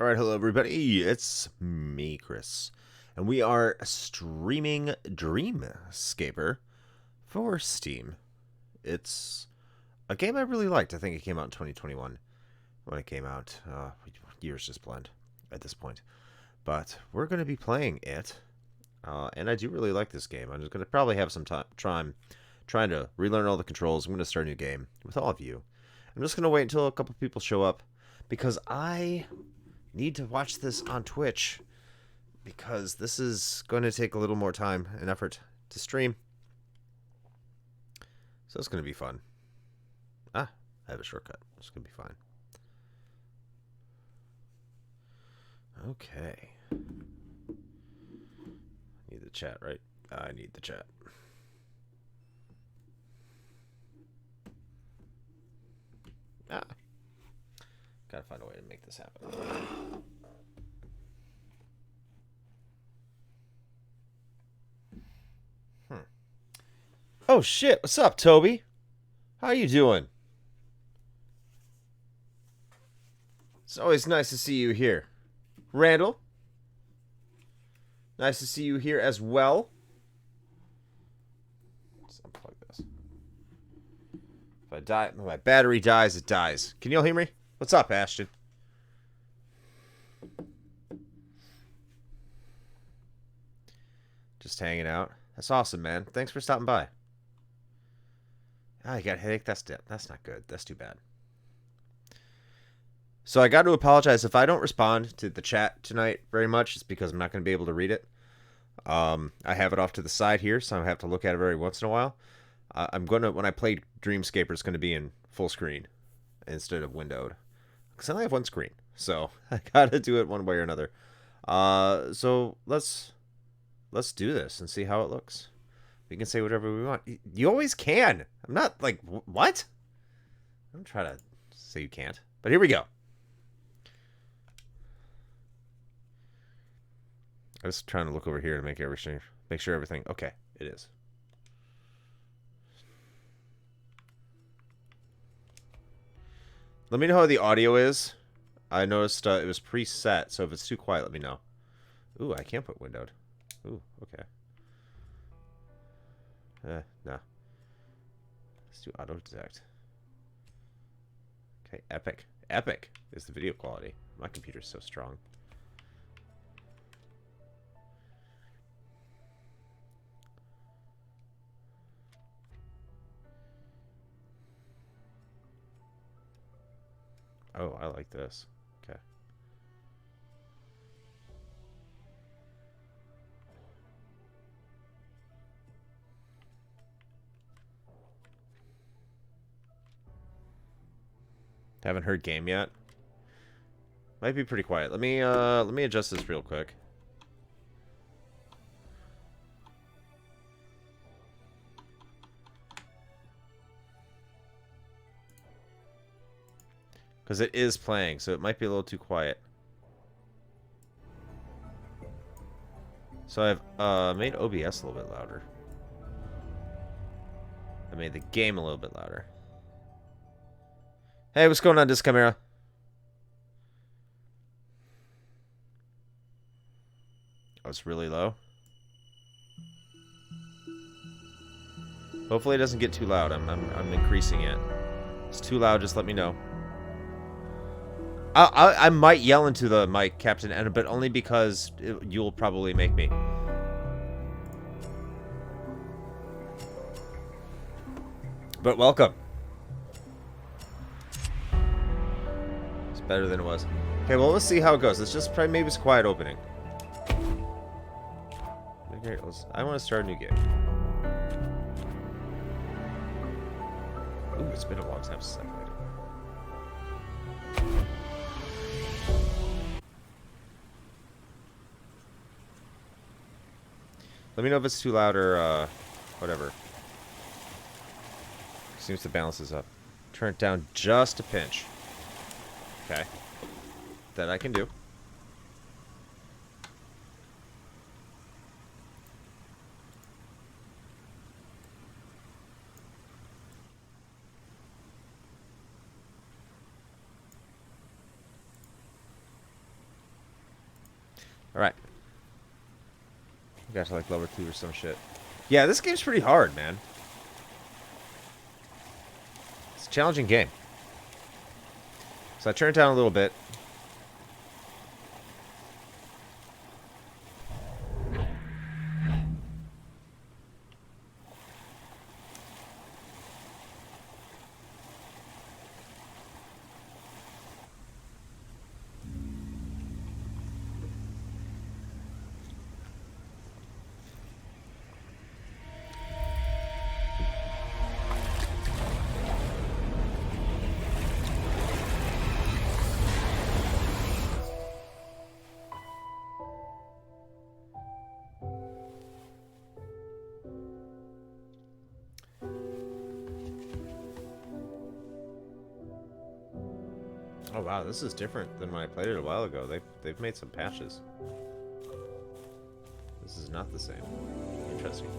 Alright, hello everybody, it's me, Chris, and we are streaming Dreamscaper for Steam. It's a game I really liked. I think it came out in 2021 when it came out. Years just blend at this point. But we're going to be playing it, and I do really like this game. I'm just going to probably have some time trying to relearn all the controls. I'm going to start a new game with all of you. I'm just going to wait until a couple people show up, because I need to watch this on Twitch, because this is going to take a little more time and effort to stream. So it's going to be fun. I have a shortcut. It's going to be fine. Okay. Need the chat, right? I need the chat. Gotta find a way to make this happen. Oh shit, what's up, Toby? How you doing? It's always nice to see you here. Randall? Nice to see you here as well. Let's unplug this. If my battery dies, it dies. Can you all hear me? What's up, Ashton? Just hanging out. That's awesome, man. Thanks for stopping by. Ah, you got a headache? That's not good. That's too bad. So I got to apologize if I don't respond to the chat tonight very much. It's because I'm not going to be able to read it. I have it off to the side here, so I have to look at it every once in a while. When I play Dreamscaper, it's going to be in full screen instead of windowed, because I only have one screen, so I got to do it one way or another. So let's do this and see how it looks. We can say whatever we want. You always can. I'm not like, what? I'm trying to say you can't. But here we go. I was trying to look over here to make sure everything. Okay, it is. Let me know how the audio is. I noticed it was preset, so if it's too quiet, let me know. Ooh, I can't put windowed. Ooh, okay. No. Let's do auto detect. Okay, epic. Epic is the video quality. My computer's so strong. Oh, I like this. Okay. Haven't heard game yet. Might be pretty quiet. Let me adjust this real quick. Because it is playing, so it might be a little too quiet. So I've made OBS a little bit louder. I made the game a little bit louder. Hey, what's going on, Disc Camera? Oh, it's really low. Hopefully it doesn't get too loud. I'm increasing it. If it's too loud, just let me know. I might yell into the mic, Captain, but only because you'll probably make me. But welcome. It's better than it was. Okay, well, let's see how it goes. Let's just try, maybe it's a quiet opening. Okay, I want to start a new game. Ooh, it's been a long time since I played it. Let me know if it's too loud or whatever. Seems to balance this up. Turn it down just a pinch. Okay. That I can do. Alright. We got to like level 2 or some shit. Yeah, this game's pretty hard, man. It's a challenging game. So I turned it down a little bit. Oh wow, this is different than when I played it a while ago. They've made some patches. This is not the same. Interesting.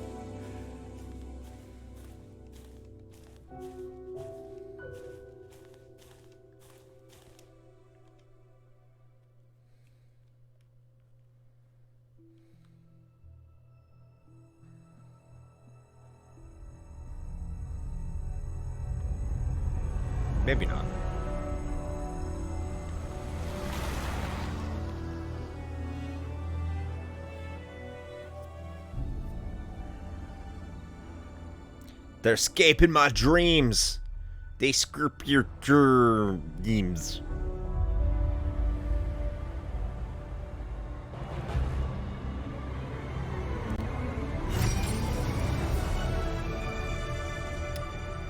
Maybe not. They're escaping my dreams. They script your dreams.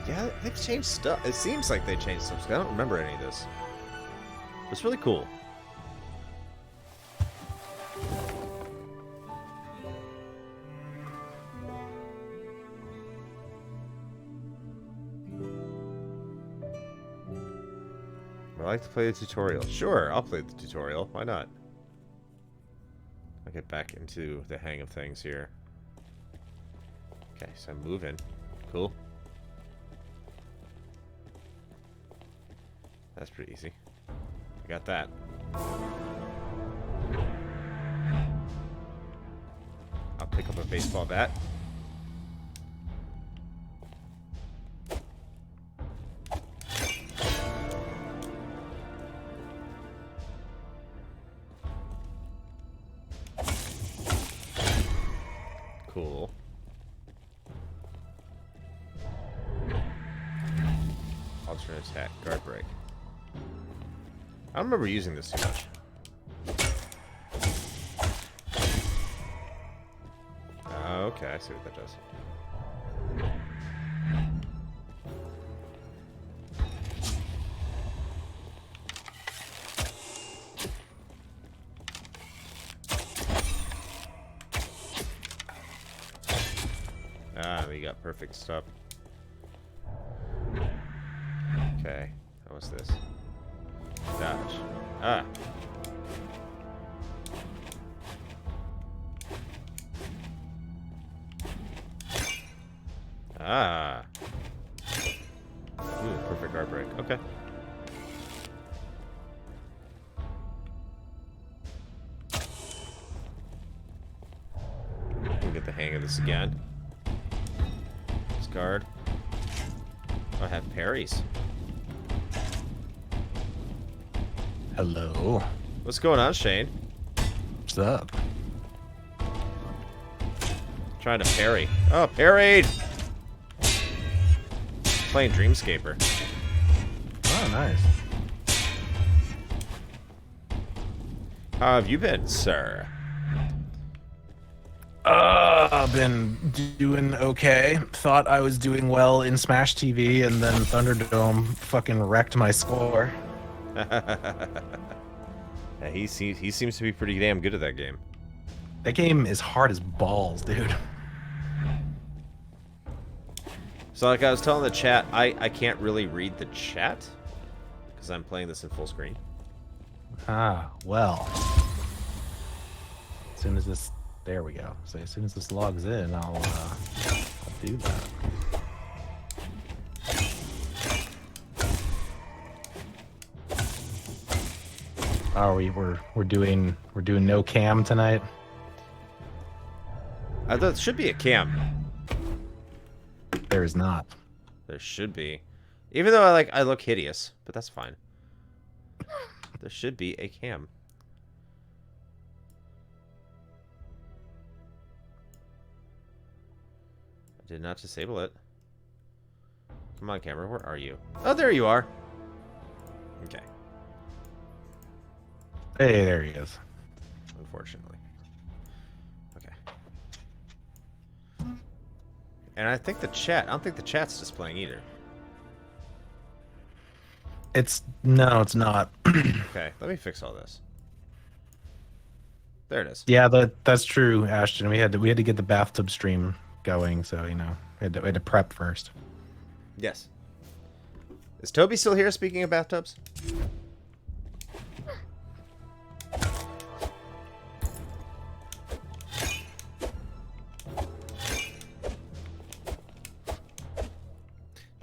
Yeah, they've changed stuff. It seems like they changed stuff. I don't remember any of this. It's really cool. I like to play the tutorial. Sure, I'll play the tutorial. Why not? I'll get back into the hang of things here. Okay, so I'm moving. Cool. That's pretty easy. I got that. I'll pick up a baseball bat. Cool. Alternate attack, guard break. I don't remember using this too much. Okay, I see what that does. Ah, we got perfect stuff. Okay, how was this? Dodge. Ah. Ah. Ooh, perfect guard break. Okay. We'll get the hang of this again. Guard. I have parries. Hello. What's going on, Shane? What's up? Trying to parry. Oh, parried! Playing Dreamscaper. Oh, nice. How have you been, sir? I've been doing okay. Thought I was doing well in Smash TV, and then Thunderdome fucking wrecked my score. Yeah, he seems to be pretty damn good at that game. That game is hard as balls, dude. So like I was telling the chat, I can't really read the chat because I'm playing this in full screen. Ah, well. As soon as this... There we go. So as soon as this logs in, I'll do that. Are we're doing no cam tonight? I thought it should be a cam. There is not. There should be. Even though I look hideous, but that's fine. There should be a cam. I did not disable it. Come on, camera, where are you? Oh, there you are. Okay. Hey, there he is. Unfortunately. Okay. And I think the chat, I don't think the chat's displaying either. No, it's not. Okay, let me fix all this. There it is. Yeah, that's true, Ashton. We had to get the bathtub stream going, so we had to prep first. Yes. Is Toby still here, speaking of bathtubs?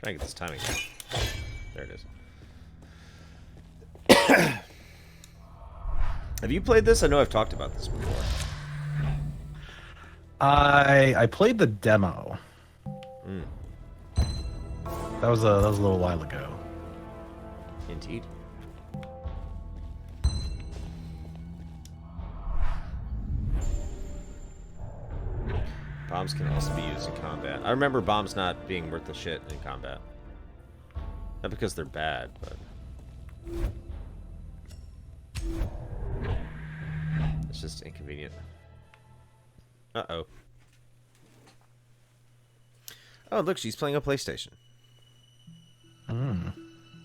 Trying to get this timing. There it is. Have you played this? I know I've talked about this before. I played the demo. Mm. That was a little while ago. Indeed. Bombs can also be used in combat. I remember bombs not being worth a shit in combat. Not because they're bad, but... it's just inconvenient. Uh-oh. Oh, look, she's playing a PlayStation. Hmm.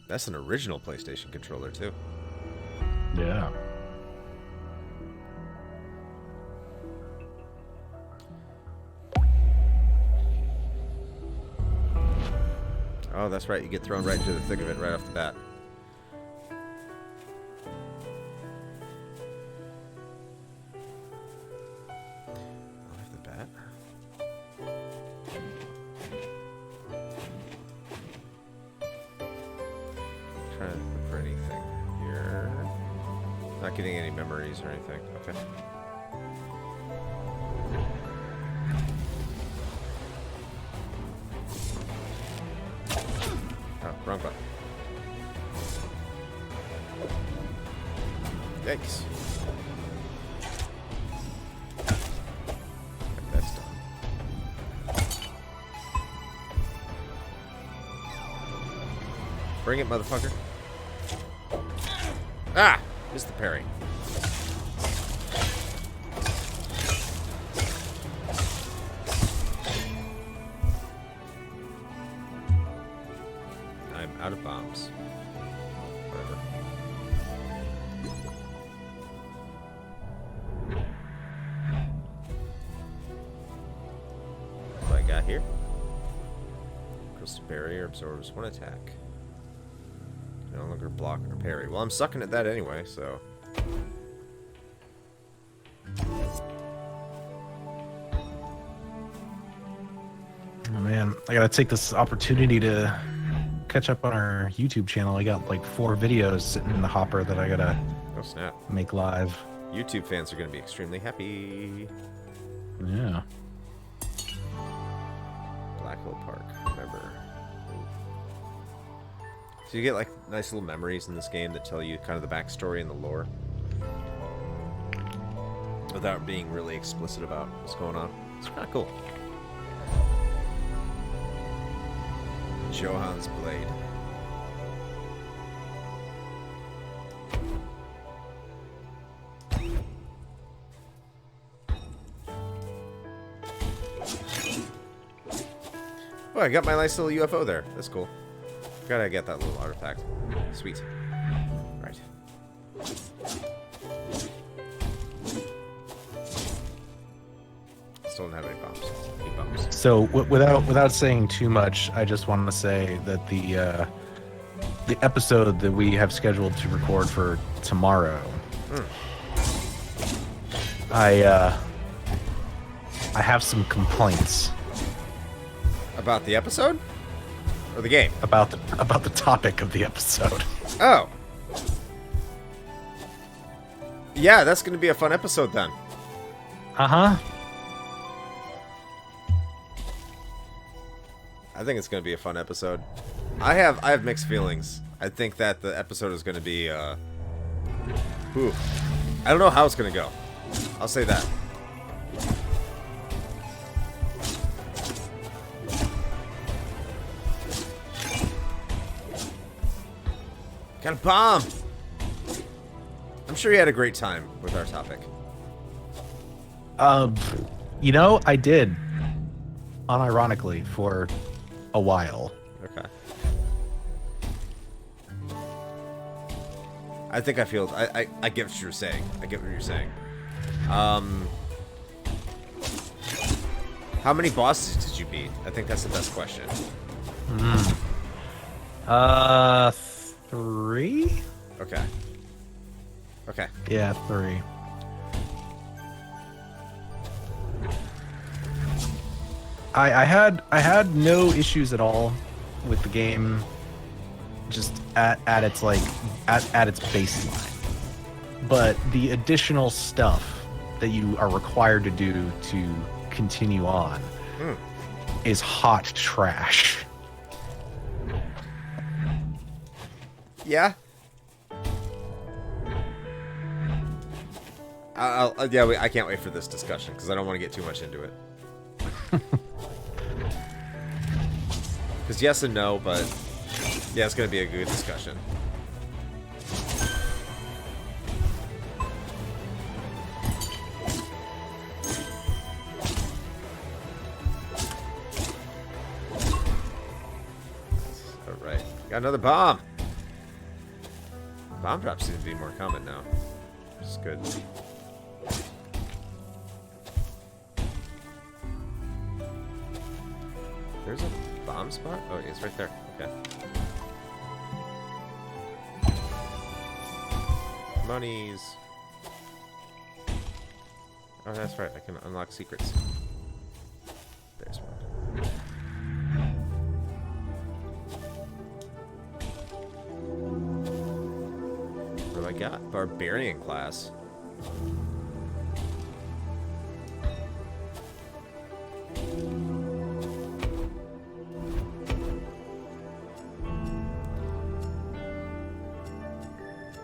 That's an original PlayStation controller, too. Yeah. Oh, that's right. You get thrown right into the thick of it right off the bat. Off the bat. Trying to look for anything here. Not getting any memories or anything. Okay. Oh, wrong button. Yikes. Okay, that's done. Bring it, motherfucker. Ah! Missed the parry. I'm out of bombs. Whatever. What do I got here? Crystal barrier absorbs one attack. Can no longer block or parry. Well, I'm sucking at that anyway, so. Oh man, I gotta take this opportunity to catch up on our YouTube channel. I got like 4 videos sitting in the hopper that I gotta Oh, snap. make live. YouTube fans are going to be extremely happy. Yeah. Black Hole Park, remember. So you get like nice little memories in this game that tell you kind of the backstory and the lore. Without being really explicit about what's going on. It's kind of cool. Johan's Blade. Oh, I got my nice little UFO there. That's cool. Gotta get that little artifact. Sweet. Right. Still don't have any bombs. Any bombs. So without saying too much, I just want to say that the episode that we have scheduled to record for tomorrow, I have some complaints About the episode? Or the game? about the topic of the episode. Oh. Yeah, that's going to be a fun episode then. Uh-huh. I think it's going to be a fun episode. I have mixed feelings. I think that the episode is going to be whew. I don't know how it's going to go. I'll say that. Got a bomb. I'm sure you had a great time with our topic. You know, I did. Unironically, for a while. Okay. I think I feel... I get what you're saying. I get what you're saying. How many bosses did you beat? I think that's the best question. 3? Okay. Okay. Yeah, 3. I had no issues at all with the game, just at its like at its baseline. But the additional stuff that you are required to do to continue on is hot trash. Yeah. I can't wait for this discussion because I don't want to get too much into it. Because yes and no, but yeah, it's going to be a good discussion. Alright, got another bomb. Bomb drops seem to be more common now, which is good. There's a bomb spot? Oh, it's right there. Okay. Monies. Oh, that's right. I can unlock secrets. There's one. What do I got? Barbarian class.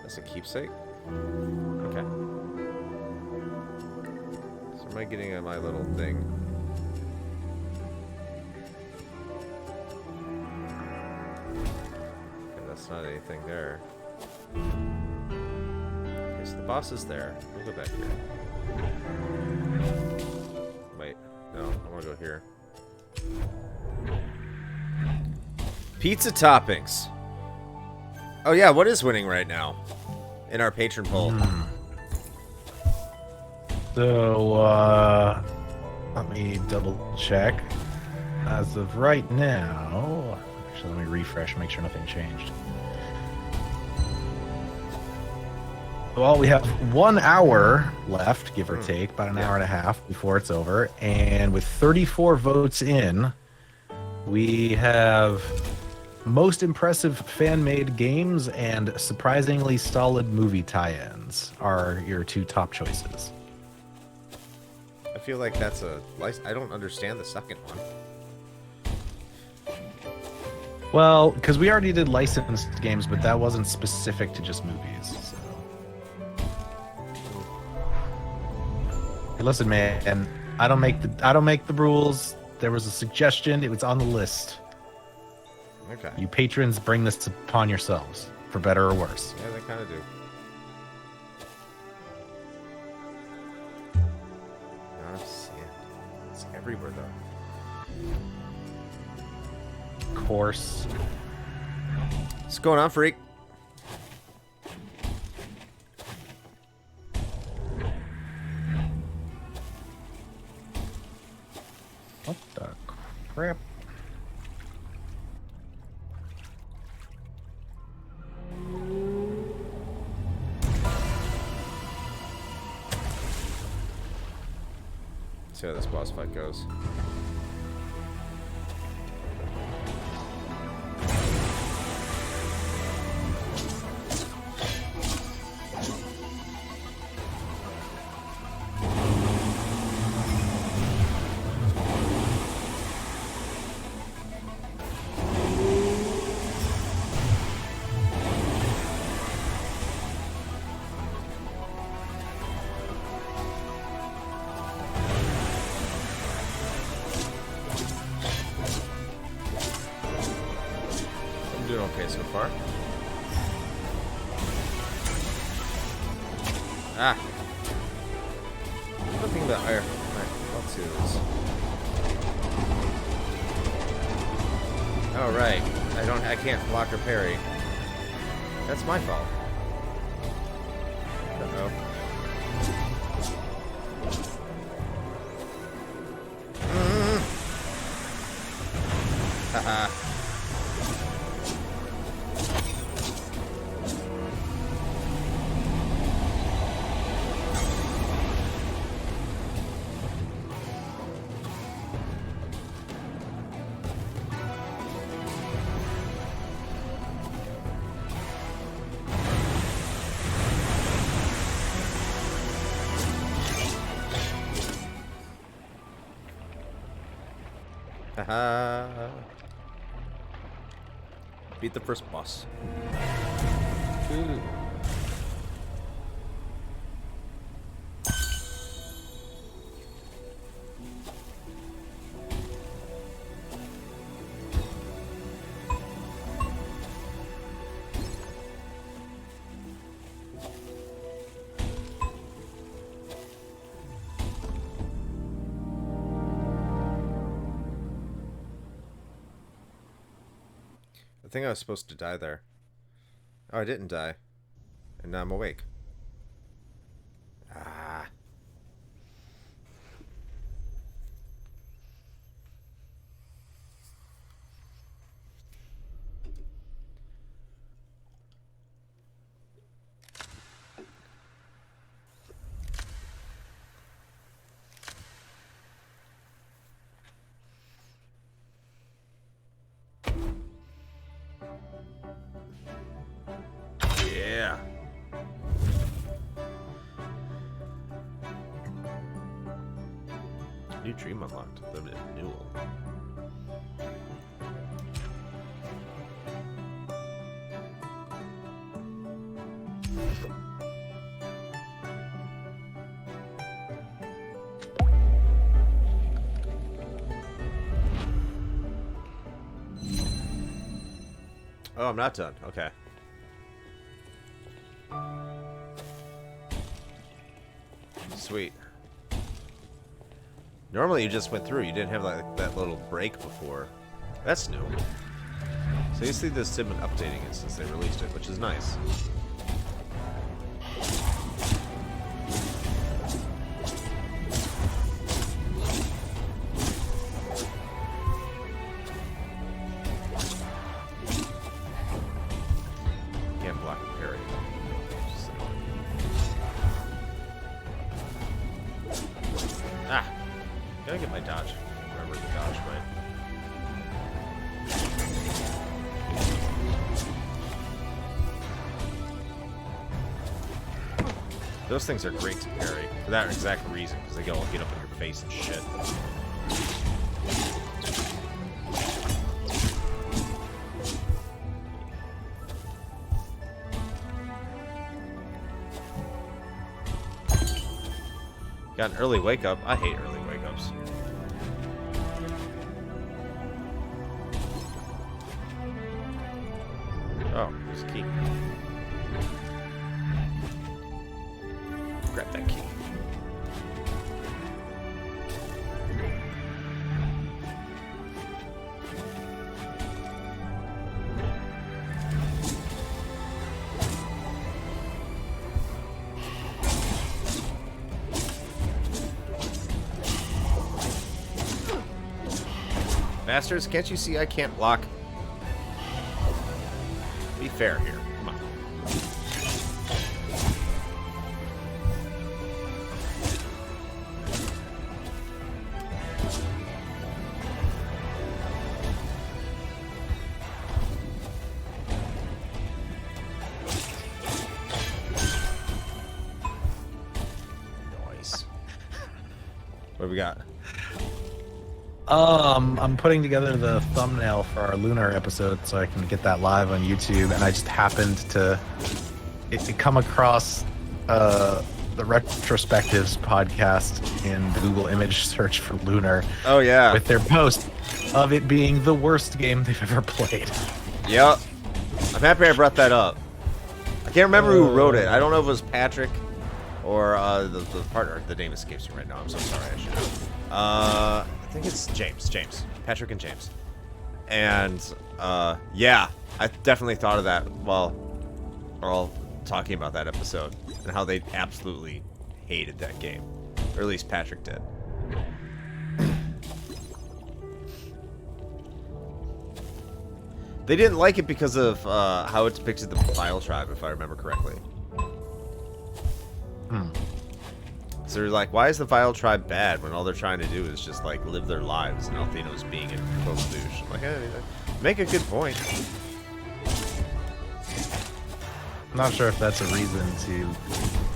That's a keepsake? Okay. So am I getting my little thing? Okay, that's not anything there. Okay, so the boss is there. We'll go back here. Wait, no, I want to go here. Pizza toppings. Oh yeah, what is winning right now in our patron poll? So, let me double check. As of right now, actually, let me refresh, make sure nothing changed. Well, we have 1 hour left, give or take, about an hour and a half before it's over. And with 34 votes in, we have most impressive fan-made games and surprisingly solid movie tie-ins are your 2 top choices. I feel like that's a... I don't understand the second one. Well, because we already did licensed games, but that wasn't specific to just movies. So. Hey, listen, man, I don't make the rules. There was a suggestion. It was on the list. Okay. You patrons bring this upon yourselves, for better or worse. Yeah, they kind of do. Not enough sand. It's everywhere, though. Of course. What's going on, freak? What the crap? See how this boss fight goes. doing okay so far. Ah. Good thing about my L2 is. Oh right. I can't block or parry. That's my fault. Uh-oh. Haha. Haha. Beat the first boss. Ooh. I think I was supposed to die there. Oh, I didn't die. And now I'm awake. Ah. Yeah. New dream unlocked. Limited renewal. Oh, I'm not done. Okay. Sweet. Normally you just went through. You didn't have like that little break before. That's new. So you see this has been updating it since they released it, which is nice. Can't block and parry. Ah! Gotta get my dodge. Remember to dodge, right? Those things are great to parry for that exact reason, because they all get up in your face and shit. Got an early wake up. I hate early wake ups. Oh, there's a key. Grab that key. Bastards, can't you see I can't block? Be fair here. Come on. Nice. What do we got? I'm putting together the thumbnail for our lunar episode so I can get that live on YouTube, and I just happened to come across the Retrospectives podcast in the Google image search for lunar. Oh yeah. With their post of it being the worst game they've ever played. Yep. I'm happy I brought that up. I can't remember who wrote it. I don't know if it was Patrick or the partner. The name escapes me right now. I'm so sorry. I should have. I think it's James. Patrick and James. And yeah, I definitely thought of that while all talking about that episode and how they absolutely hated that game, or at least Patrick did. They didn't like it because of how it depicted the Vile Tribe, if I remember correctly. So they're like, why is the Vile Tribe bad when all they're trying to do is just like live their lives and Altheno's being a total douche? I'm like, hey, make a good point. I'm not sure if that's a reason to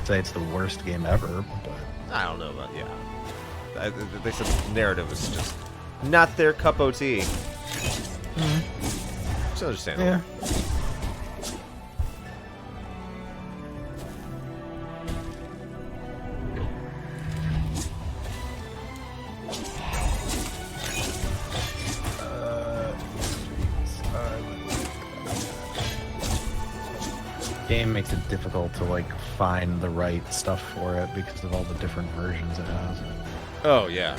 say it's the worst game ever, but I don't know about, yeah. They said the narrative was just not their cup of tea. It's understandable. yeah. Game makes it difficult to like find the right stuff for it because of all the different versions it has. Oh, yeah.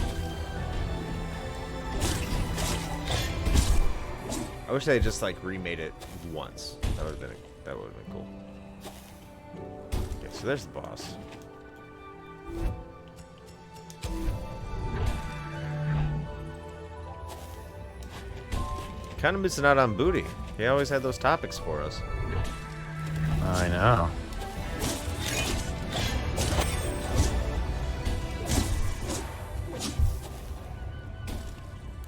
I wish they had just like remade it once. That would have been cool. Okay, so there's the boss. Kind of missing out on Booty. He always had those topics for us. I know.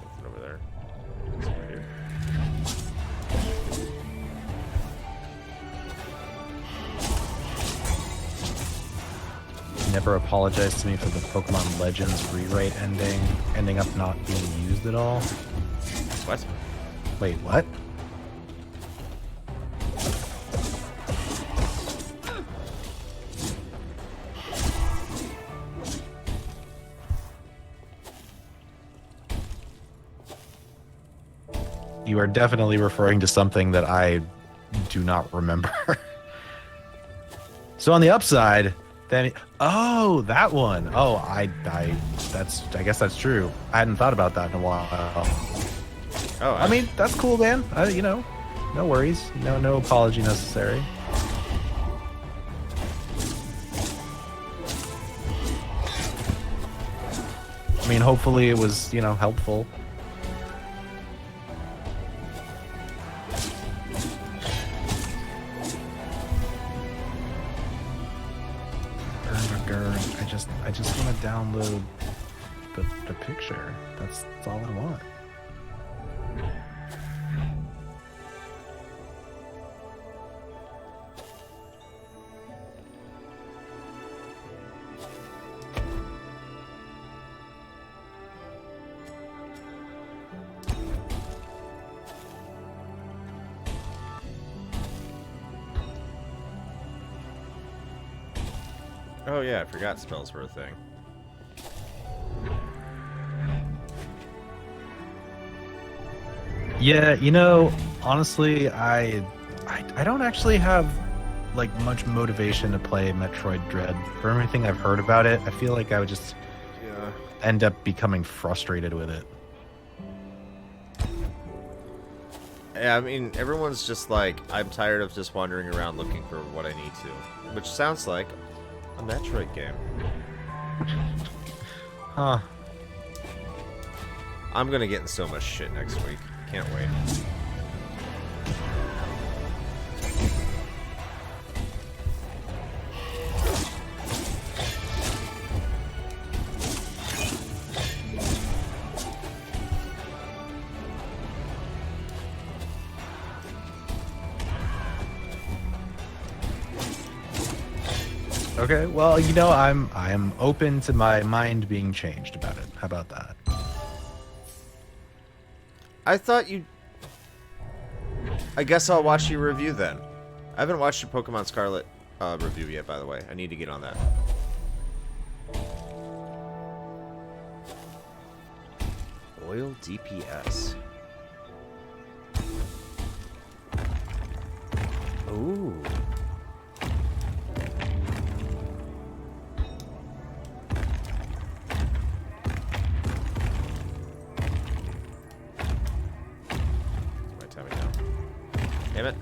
Nothing over there. It's over here. Never apologized to me for the Pokemon Legends rewrite ending up not being used at all. What? Wait, what? You are definitely referring to something that I do not remember. So on the upside, then that one. Oh, I guess that's true. I hadn't thought about that in a while. Oh, I mean, that's cool, man. No worries. No apology necessary. I mean, hopefully it was, helpful. I just want to download the picture. That's all I want. Oh yeah, I forgot spells were a thing. Yeah, honestly, I don't actually have like much motivation to play Metroid Dread. For everything I've heard about it, I feel like I would just end up becoming frustrated with it. Yeah, I mean, everyone's just like, I'm tired of just wandering around looking for what I need to. Which sounds like a Metroid game. Huh. I'm gonna get in so much shit next week. Can't wait. Okay, well, I am open to my mind being changed about it. How about that? I thought you... I guess I'll watch your review then. I haven't watched your Pokemon Scarlet review yet, by the way. I need to get on that. Oil DPS. Ooh. My timing now. Damn it.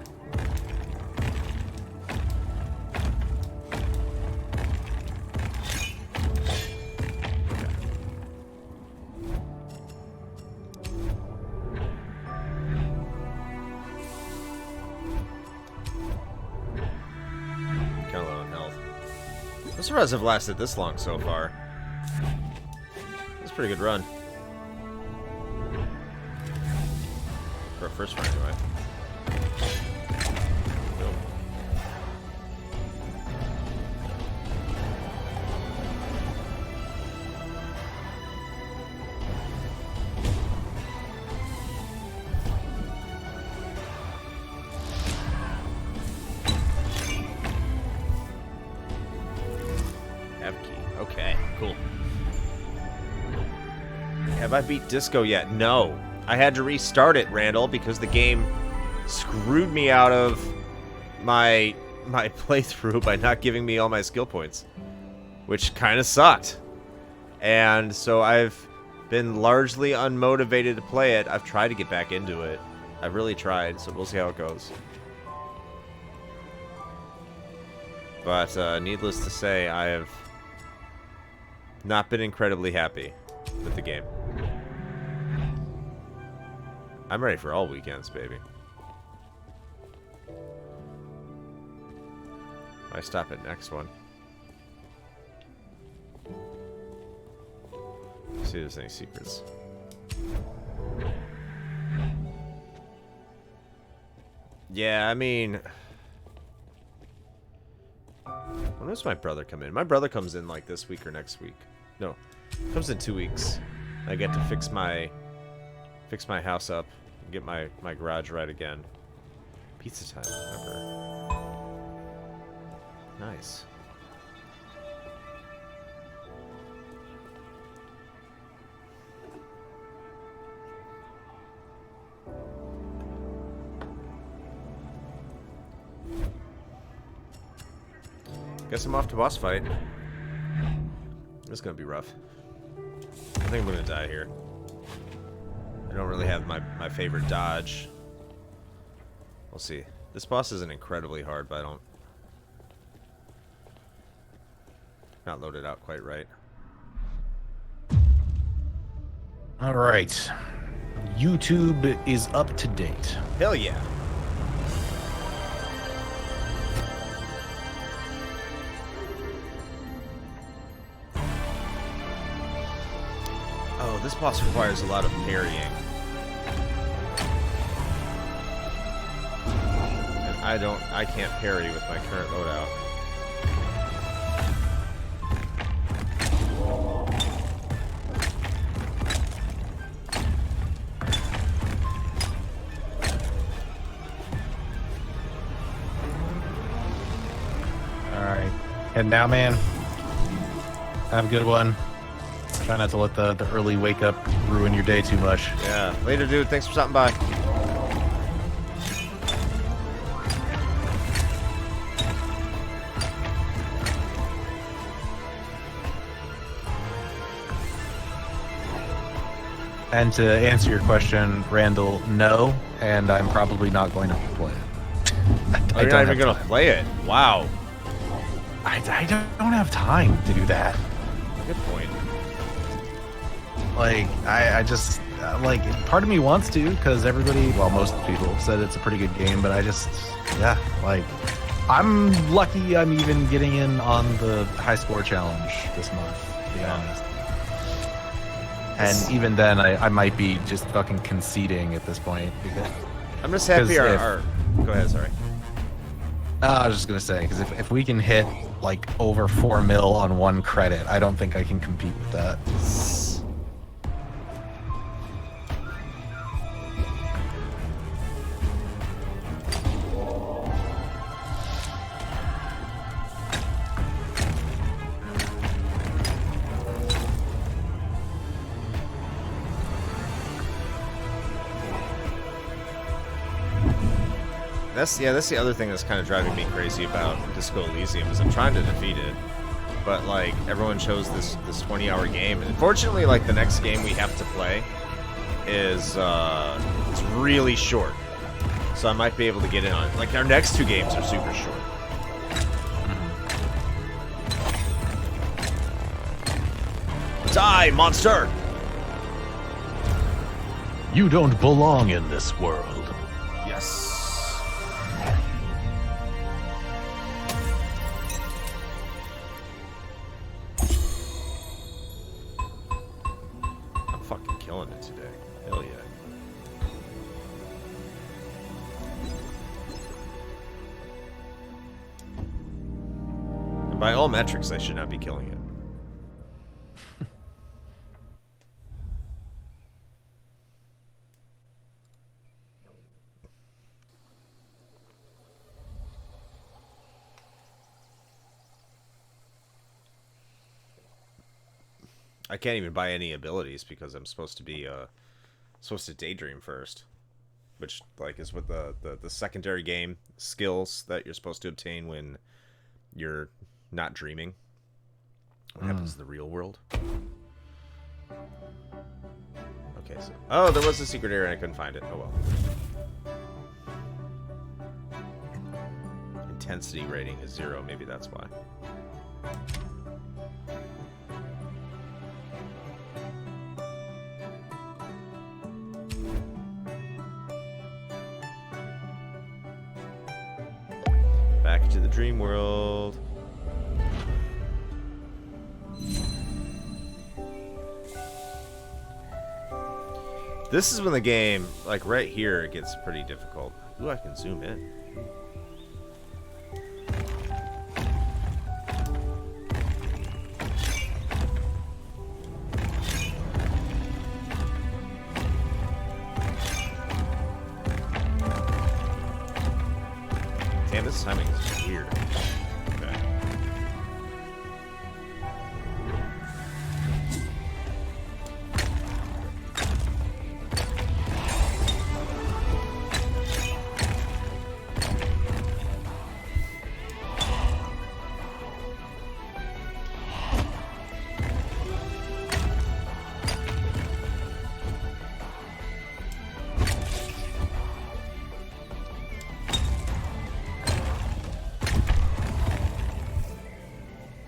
I'm surprised I've lasted this long so far. That's a pretty good run. For a first run, anyway. Boom. Okay, cool. Have I beat Disco yet? No. I had to restart it, Randall, because the game screwed me out of my playthrough by not giving me all my skill points, which kind of sucked. And so I've been largely unmotivated to play it. I've tried to get back into it. I've really tried, so we'll see how it goes. But needless to say, I have not been incredibly happy with the game. I'm ready for all weekends, baby. I stop at next one. See if there's any secrets. Yeah, I mean, when does my brother come in? My brother comes in like this week or next week. No, comes in 2 weeks. I get to fix my house up and get my garage right again. Pizza time, remember? Nice. Guess I'm off to boss fight. This is gonna be rough. I think I'm gonna die here. I don't really have my favorite dodge. We'll see. This boss isn't incredibly hard, but I don't... Not loaded out quite right. Alright. YouTube is up to date. Hell yeah. Oh, this boss requires a lot of parrying. And I can't parry with my current loadout. Alright. Heading down, man. Have a good one. Try not to let the early wake up ruin your day too much. Yeah. Later, dude. Thanks for stopping by. And to answer your question, Randall, no, and I'm probably not going to play it. You're not even going to play it? Wow. I don't have time to do that. Good point. Like, I just, like, part of me wants to, because everybody, well, most people said it's a pretty good game, but I just, yeah, like, I'm lucky I'm even getting in on the high score challenge this month, to be honest. And even then, I might be just fucking conceding at this point. Because, I'm just happy our... Go ahead, sorry. I was just going to say, because if we can hit, like, over 4 mil on one credit, I don't think I can compete with that. That's the other thing that's kind of driving me crazy about Disco Elysium is I'm trying to defeat it, but like everyone chose this 20-hour game, and unfortunately, like the next game we have to play is it's really short, so I might be able to get in on it. Like our next 2 games are super short. Die, monster! You don't belong in this world. Yes. I'm fucking killing it today. Hell yeah. And by all metrics, I should not be killing it. I can't even buy any abilities because I'm supposed to be supposed to daydream first, which like is what the secondary game skills that you're supposed to obtain when you're not dreaming. What happens in the real world? Okay, so oh, there was a secret area and I couldn't find it. Oh well. Intensity rating is 0. Maybe that's why. Back to the dream world. This is when the game, like right here, it gets pretty difficult. Ooh, I can zoom in. Damn, this timing is weird. Okay.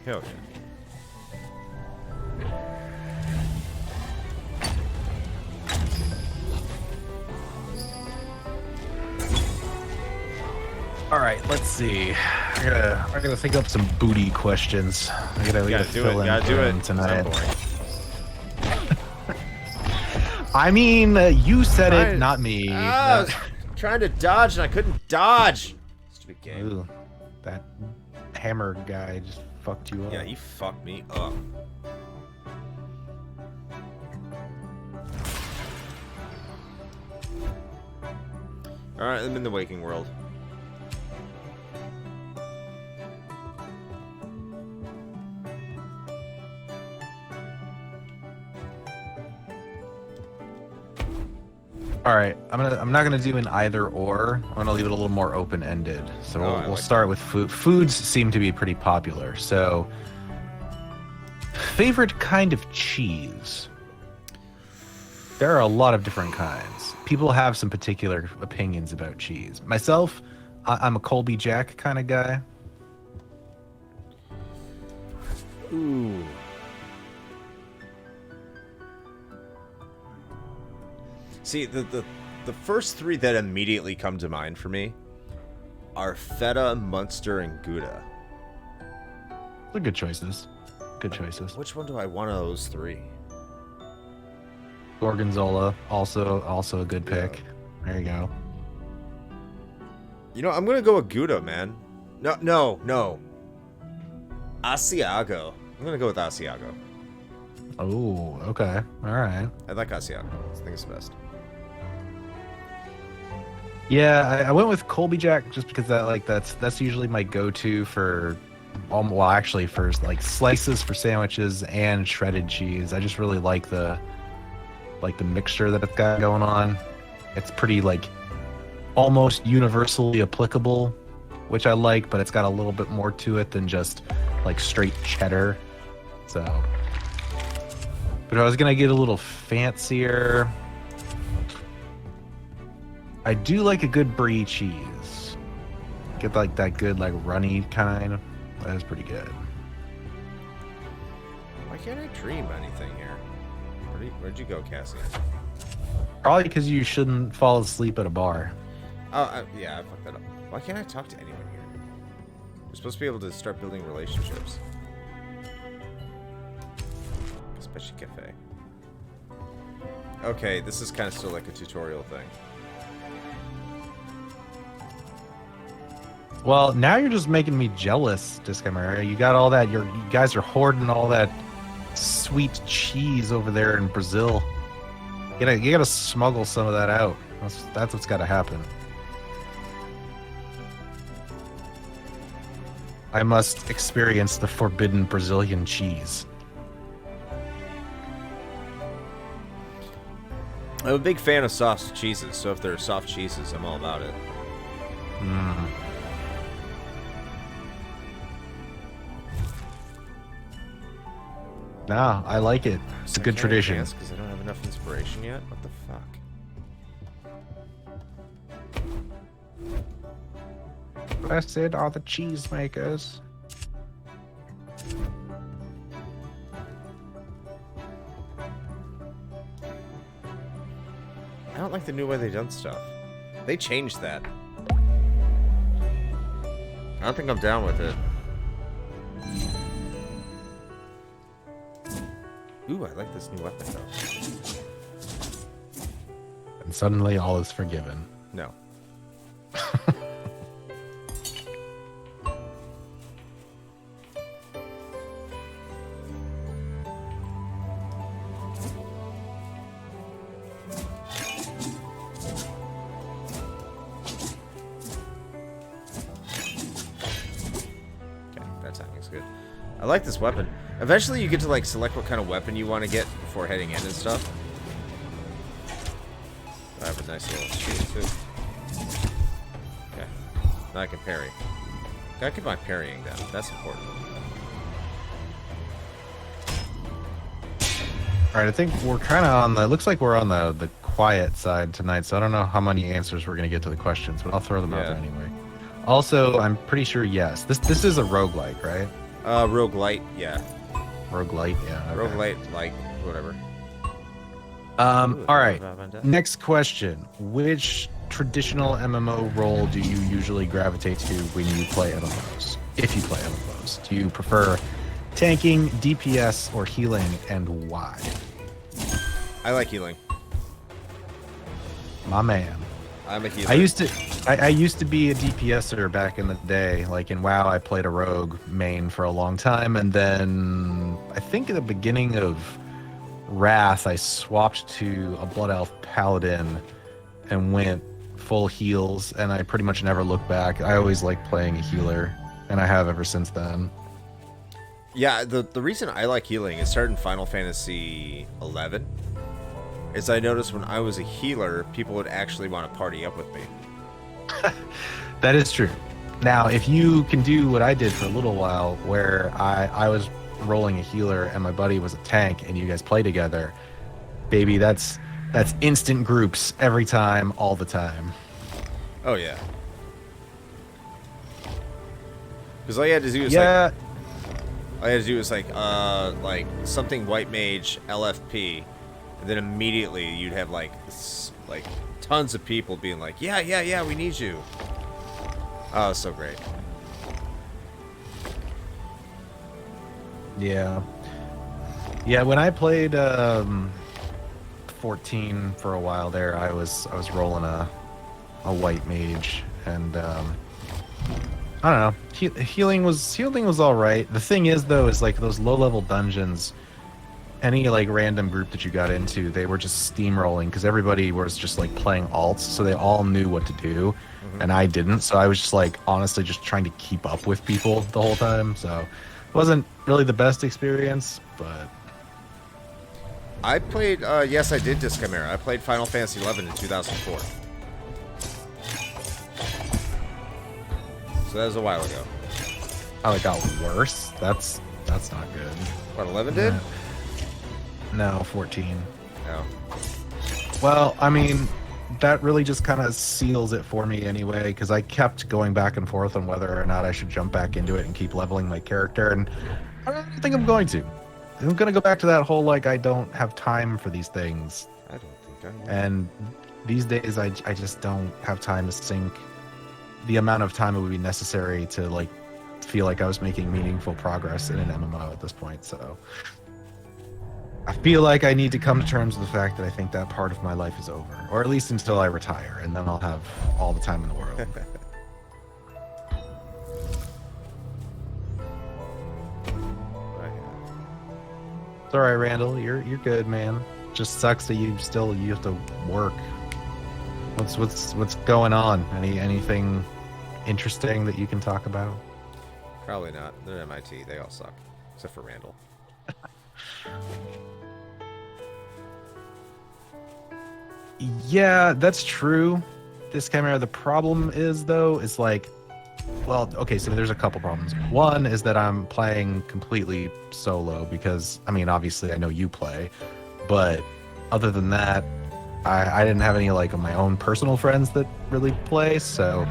Hell yeah. All right, let's see. I gotta think up some booty questions. I gotta fill in do it tonight. I mean, you said it, not me. I was trying to dodge and I couldn't dodge. Stupid game. Ooh, that hammer guy just fucked you up. Yeah, he fucked me up. Alright, I'm in the waking world. All right, I'm not gonna do an either or. I'm gonna leave it a little more open ended. So we'll start with food. Foods seem to be pretty popular. So, favorite kind of cheese. There are a lot of different kinds. People have some particular opinions about cheese. Myself, I'm a Colby Jack kind of guy. Ooh. See, the first 3 that immediately come to mind for me are Feta, Munster, and Gouda. They're good choices. Good choices. Which one do I want of those 3? Gorgonzola, also a good pick. There you go. You know, I'm gonna go with Gouda, man. No. Asiago. I'm gonna go with Asiago. Oh, okay. All right. I like Asiago. I think it's the best. Yeah, I went with Colby Jack just because that's usually my go-to for, well, actually for like slices for sandwiches and shredded cheese. I just really like the mixture that it's got going on. It's pretty like almost universally applicable, which I like, but it's got a little bit more to it than just like straight cheddar. So, but if I was gonna get a little fancier, I do like a good brie cheese. Get like that good like runny kind. That is pretty good. Why can't I dream anything here? Where'd you go, Cassie? Probably because you shouldn't fall asleep at a bar. Oh, yeah, I fucked that up. Why can't I talk to anyone here? We're supposed to be able to start building relationships. Especially cafe. Okay, this is kind of still like a tutorial thing. Well, now you're just making me jealous, Discamera. You got all that. You guys are hoarding all that sweet cheese over there in Brazil. You gotta smuggle some of that out. That's what's got to happen. I must experience the forbidden Brazilian cheese. I'm a big fan of soft cheeses, so if there are soft cheeses, I'm all about it. Mm. Nah, I like it. It's a good tradition. Because I don't have enough inspiration yet? What the fuck? Blessed are the cheesemakers. I don't like the new way they've done stuff. They changed that. I don't think I'm down with it. Ooh, I like this new weapon though. And suddenly all is forgiven. No. I like this weapon. Eventually you get to like select what kind of weapon you want to get before heading in and stuff. I have a nice little shield too. Okay. Now I can parry. Gotta keep my parrying down. That's important. Alright, I think we're kind of on the... It looks like we're on the quiet side tonight, so I don't know how many answers we're going to get to the questions, but I'll throw them out there anyway. Also, I'm pretty sure, yes. This is a roguelike, right? Roguelite, yeah. Roguelite, yeah. Okay. Roguelite, like, whatever. Alright. Next question. Which traditional MMO role do you usually gravitate to when you play MMOs? If you play MMOs. Do you prefer tanking, DPS, or healing, and why? I like healing. My man. I'm a healer. I used to be a DPSer back in the day. Like in WoW, I played a rogue main for a long time, and then I think at the beginning of Wrath, I swapped to a Blood Elf Paladin and went full heals, and I pretty much never looked back. I always liked playing a healer, and I have ever since then. Yeah, the reason I like healing is starting Final Fantasy 11. Is I noticed when I was a healer, people would actually want to party up with me. That is true. Now, if you can do what I did for a little while, where I was rolling a healer and my buddy was a tank, and you guys play together, baby, that's instant groups every time, all the time. Oh yeah. Because all you had to do was like something white mage LFP. And then immediately you'd have like tons of people being like, yeah, we need you. Oh, so great. Yeah. Yeah, when I played 14 for a while there, I was rolling a white mage, and I don't know. Healing was all right. The thing is though, is like those low-level dungeons, any like random group that you got into, they were just steamrolling because everybody was just like playing alts, so they all knew what to do, and I didn't. So I was just like honestly just trying to keep up with people the whole time. So it wasn't really the best experience, but I played. Yes, I did Discamera. I played Final Fantasy 11 in 2004. So that was a while ago. Oh, it got worse? That's not good. What, 11 did? No, 14. No. Well, I mean, that really just kind of seals it for me anyway, because I kept going back and forth on whether or not I should jump back into it and keep leveling my character, and I don't think I'm going to. I'm going to go back to that whole, like, I don't have time for these things. I don't think I will. And these days, I just don't have time to sink the amount of time it would be necessary to, like, feel like I was making meaningful progress in an MMO at this point, so... I feel like I need to come to terms with the fact that I think that part of my life is over. Or at least until I retire, and then I'll have all the time in the world. It's alright, Randall. You're good, man. Just sucks that you have to work. What's going on? Anything interesting that you can talk about? Probably not. They're MIT. They all suck. Except for Randall. Yeah, that's true. This camera, the problem is, though, is like, well, okay, so there's a couple problems. One is that I'm playing completely solo because, I mean, obviously I know you play, but other than that, I didn't have any, like, of my own personal friends that really play, so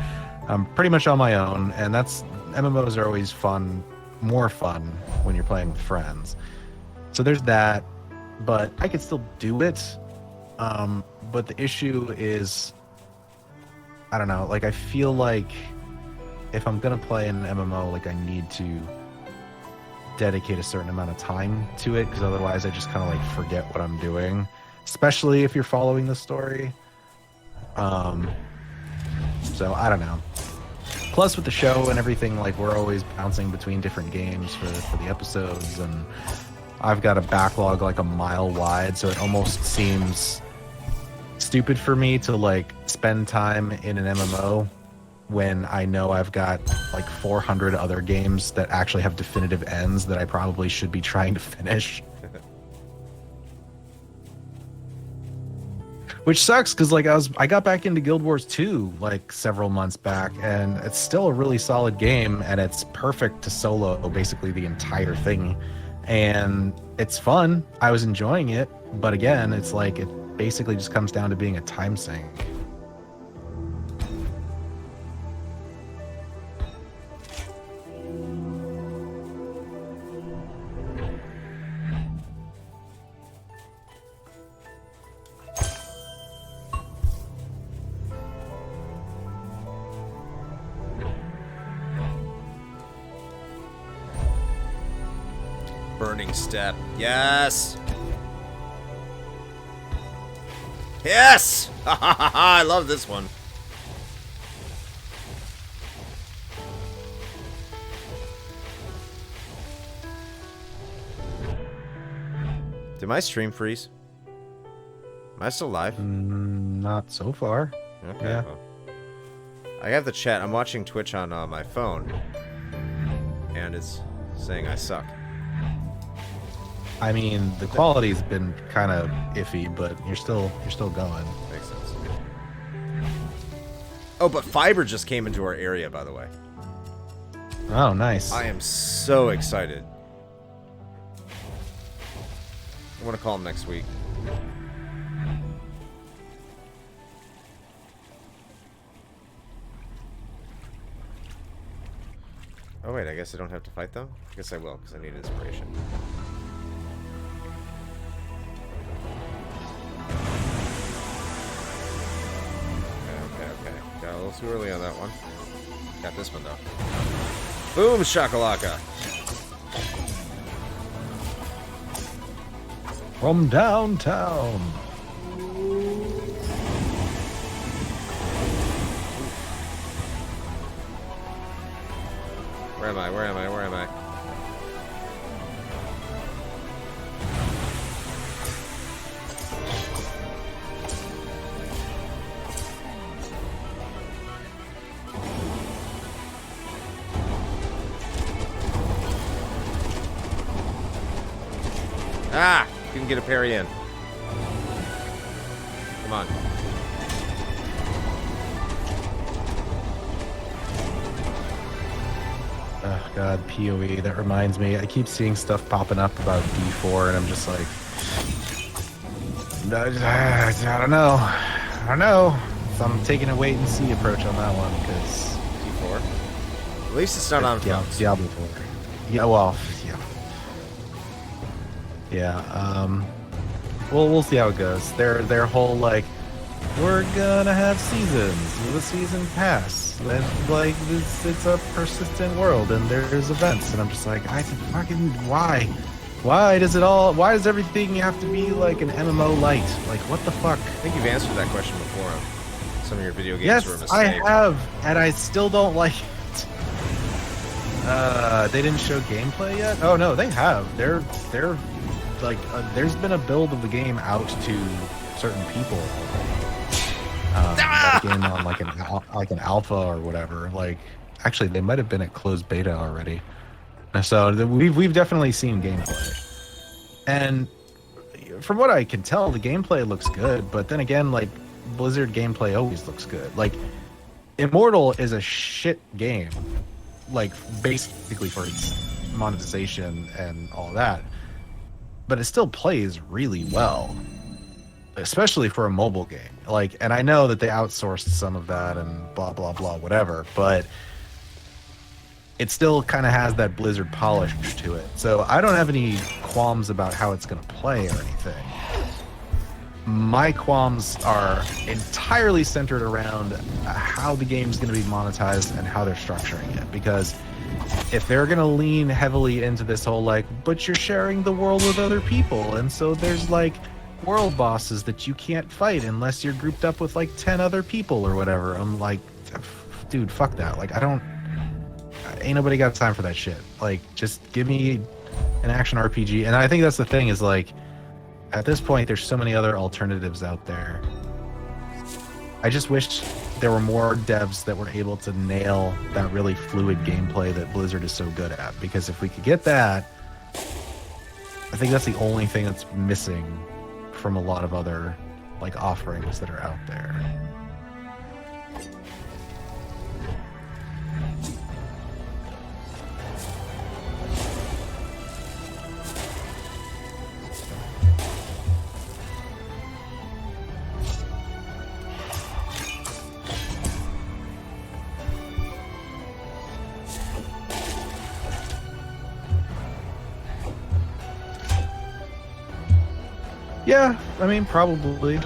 I'm pretty much on my own, and MMOs are always fun, more fun when you're playing with friends. So there's that, but I could still do it. But the issue is, I don't know, like, I feel like if I'm gonna play an MMO, like, I need to dedicate a certain amount of time to it, because otherwise I just kind of, like, forget what I'm doing, especially if you're following the story. So, I don't know. Plus, with the show and everything, like, we're always bouncing between different games for the episodes, and I've got a backlog, like, a mile wide, so it almost seems stupid for me to, like, spend time in an MMO when I know I've got, like, 400 other games that actually have definitive ends that I probably should be trying to finish. Which sucks, because, like, I got back into Guild Wars 2, like, several months back, and it's still a really solid game, and it's perfect to solo basically the entire thing. And it's fun. I was enjoying it, but again, it's like, it basically just comes down to being a time sink. Burning Step. Yes! Yes! I love this one. Did my stream freeze? Am I still live? Not so far. Okay. Yeah. Well. I have the chat. I'm watching Twitch on my phone. And it's saying I suck. I mean, the quality's been kind of iffy, but you're still going. Makes sense. Oh, but fiber just came into our area, by the way. Oh, nice. I am so excited. I want to call him next week. Oh wait, I guess I don't have to fight them? I guess I will, because I need inspiration. Okay. Got a little too early on that one. Got this one, though. Boom, shakalaka! From downtown. Where am I? Where am I? Where am I? Ah! Didn't get a parry in. Come on. God, PoE. That reminds me. I keep seeing stuff popping up about D4, and I'm just like, I don't know. I don't know. So I'm taking a wait and see approach on that one because D4. At least it's not on phones. Diablo 4. Yeah, well, yeah. Yeah. We'll see how it goes. Their whole like, we're gonna have seasons with a season pass, and like it's a persistent world, and there's events, and I'm just like, I fucking why? Why does everything have to be like an MMO light? Like, what the fuck? I think you've answered that question before on some of your video games. Yes, were a mistake. I have, and I still don't like it. They didn't show gameplay yet? Oh no, they have. They're like, there's been a build of the game out to certain people. That game on like an alpha or whatever. Like, actually, they might have been at closed beta already. So we've definitely seen gameplay, and from what I can tell, the gameplay looks good. But then again, like, Blizzard gameplay always looks good. Like, Immortal is a shit game, like, basically for its monetization and all that, but it still plays really well, especially for a mobile game. Like, and I know that they outsourced some of that and blah blah blah whatever, but it still kind of has that Blizzard polish to it. So I don't have any qualms about how it's going to play or anything. My qualms are entirely centered around how the game's going to be monetized and how they're structuring it. Because if they're going to lean heavily into this whole, like, but you're sharing the world with other people, and so there's, like, world bosses that you can't fight unless you're grouped up with, like, 10 other people or whatever. I'm like, dude, fuck that. Like, ain't nobody got time for that shit. Like, just give me an action RPG. And I think that's the thing, is like, at this point, there's so many other alternatives out there. I just wish there were more devs that were able to nail that really fluid gameplay that Blizzard is so good at. Because if we could get that, I think that's the only thing that's missing from a lot of other, like, offerings that are out there. Yeah, I mean, probably. Oh,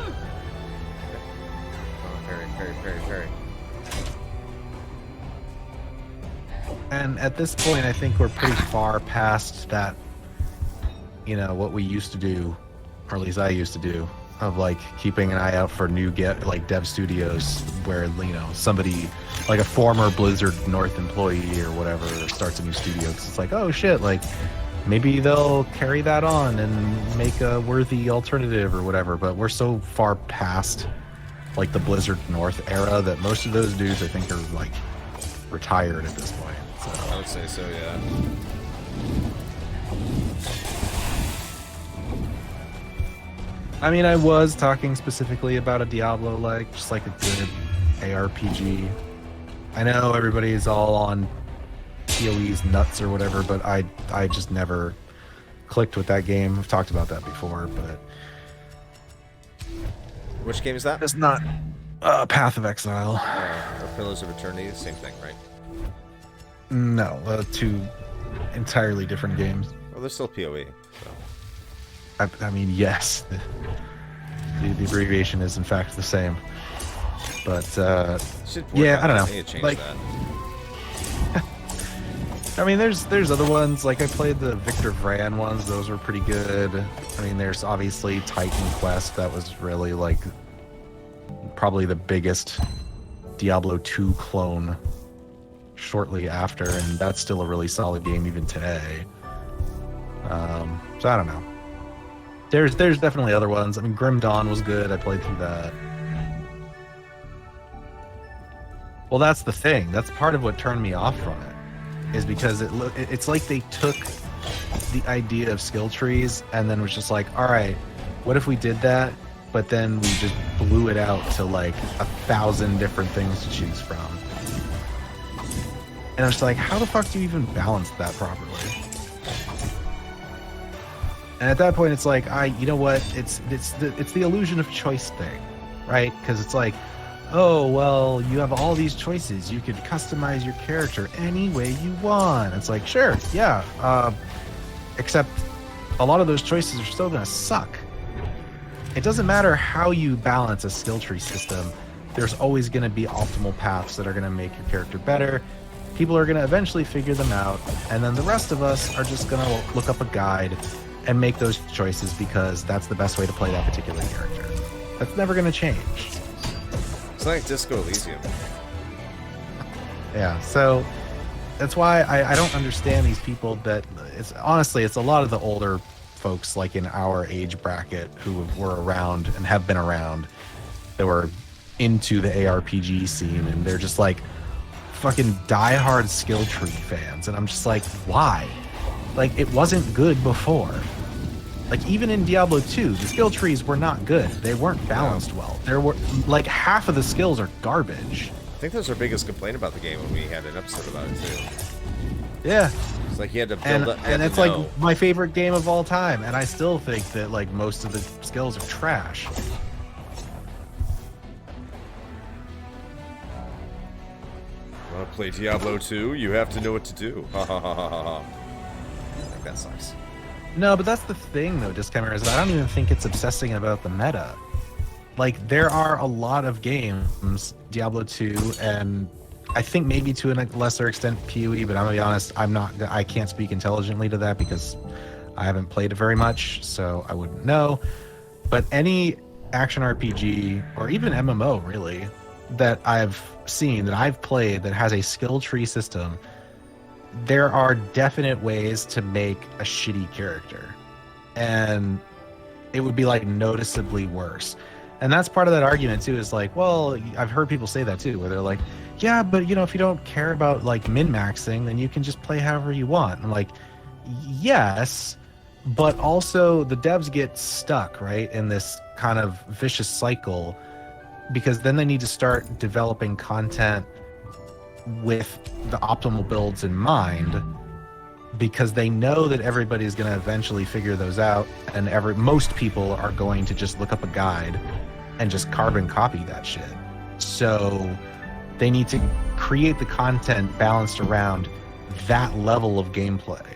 very. And at this point, I think we're pretty far past that, you know, what we used to do, or at least I used to do, of like keeping an eye out for new dev studios where, you know, somebody like a former Blizzard North employee or whatever starts a new studio, because it's like, oh shit, like, maybe they'll carry that on and make a worthy alternative or whatever. But we're so far past, like, the Blizzard North era that most of those dudes, I think, are, like, retired at this point. So I would say so, yeah. I mean, I was talking specifically about a Diablo, like, just like a good ARPG. I know everybody's all on PoE's nuts or whatever, but I just never clicked with that game. I've talked about that before, but Which game is that? it's not Path of Exile. Or Pillars of Eternity, same thing, right? No, two entirely different games. Well, they're still PoE. So. I mean, yes, the abbreviation is in fact the same, but yeah, I don't know. They need to change Like, that. I mean, there's other ones. Like, I played the Victor Vran ones; those were pretty good. I mean, there's obviously Titan Quest. That was really, like, probably the biggest Diablo 2 clone shortly after, and that's still a really solid game even today. So I don't know. There's definitely other ones. I mean, Grim Dawn was good. I played through that. Well, that's the thing. That's part of what turned me off from it, is because it's like they took the idea of skill trees and then was just like, all right, what if we did that, but then we just blew it out to like 1,000 different things to choose from. And I'm just like, how the fuck do you even balance that properly? And at that point, it's like, you know what? It's the illusion of choice thing, right? Because it's like, oh well, you have all these choices. You could customize your character any way you want. It's like, sure, yeah. Except a lot of those choices are still gonna suck. It doesn't matter how you balance a skill tree system. There's always gonna be optimal paths that are gonna make your character better. People are gonna eventually figure them out, and then the rest of us are just gonna look up a guide and make those choices because that's the best way to play that particular character. That's never going to change. It's like Disco Elysium. Yeah, so that's why I don't understand these people that it's a lot of the older folks like in our age bracket who were around and have been around that were into the ARPG scene, and they're just like fucking diehard skill tree fans, and I'm just like, why? Like, it wasn't good before. Like, even in Diablo 2, the skill trees were not good. They weren't balanced well. There were, like, half of the skills are garbage. I think that was our biggest complaint about the game when we had an episode about it, too. Yeah. It's like you had to build up. And it's, like, my favorite game of all time. And I still think that, like, most of the skills are trash. Want to play Diablo 2? You have to know what to do. Ha ha ha ha ha. That sucks. No, but that's the thing, though, Disclaimer, is I don't even think it's obsessing about the meta. Like, there are a lot of games, Diablo 2, and I think maybe to a lesser extent PoE, but I'm gonna be honest, I can't speak intelligently to that because I haven't played it very much, so I wouldn't know. But any action RPG, or even MMO, really, that I've seen, that I've played, that has a skill tree system, there are definite ways to make a shitty character, and it would be like noticeably worse. And that's part of that argument too, is like, well, I've heard people say that too, where they're like, yeah, but you know, if you don't care about like min-maxing, then you can just play however you want. I'm like, yes, but also the devs get stuck, right, in this kind of vicious cycle, because then they need to start developing content with the optimal builds in mind, because they know that everybody's going to eventually figure those out, and most people are going to just look up a guide and just carbon copy that shit. So they need to create the content balanced around that level of gameplay.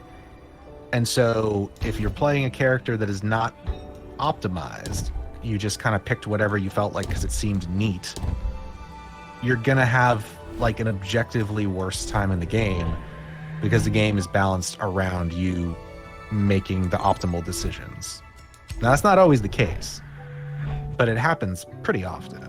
And so if you're playing a character that is not optimized, you just kind of picked whatever you felt like because it seemed neat, you're going to have like an objectively worse time in the game, because the game is balanced around you making the optimal decisions. Now, that's not always the case, but it happens pretty often.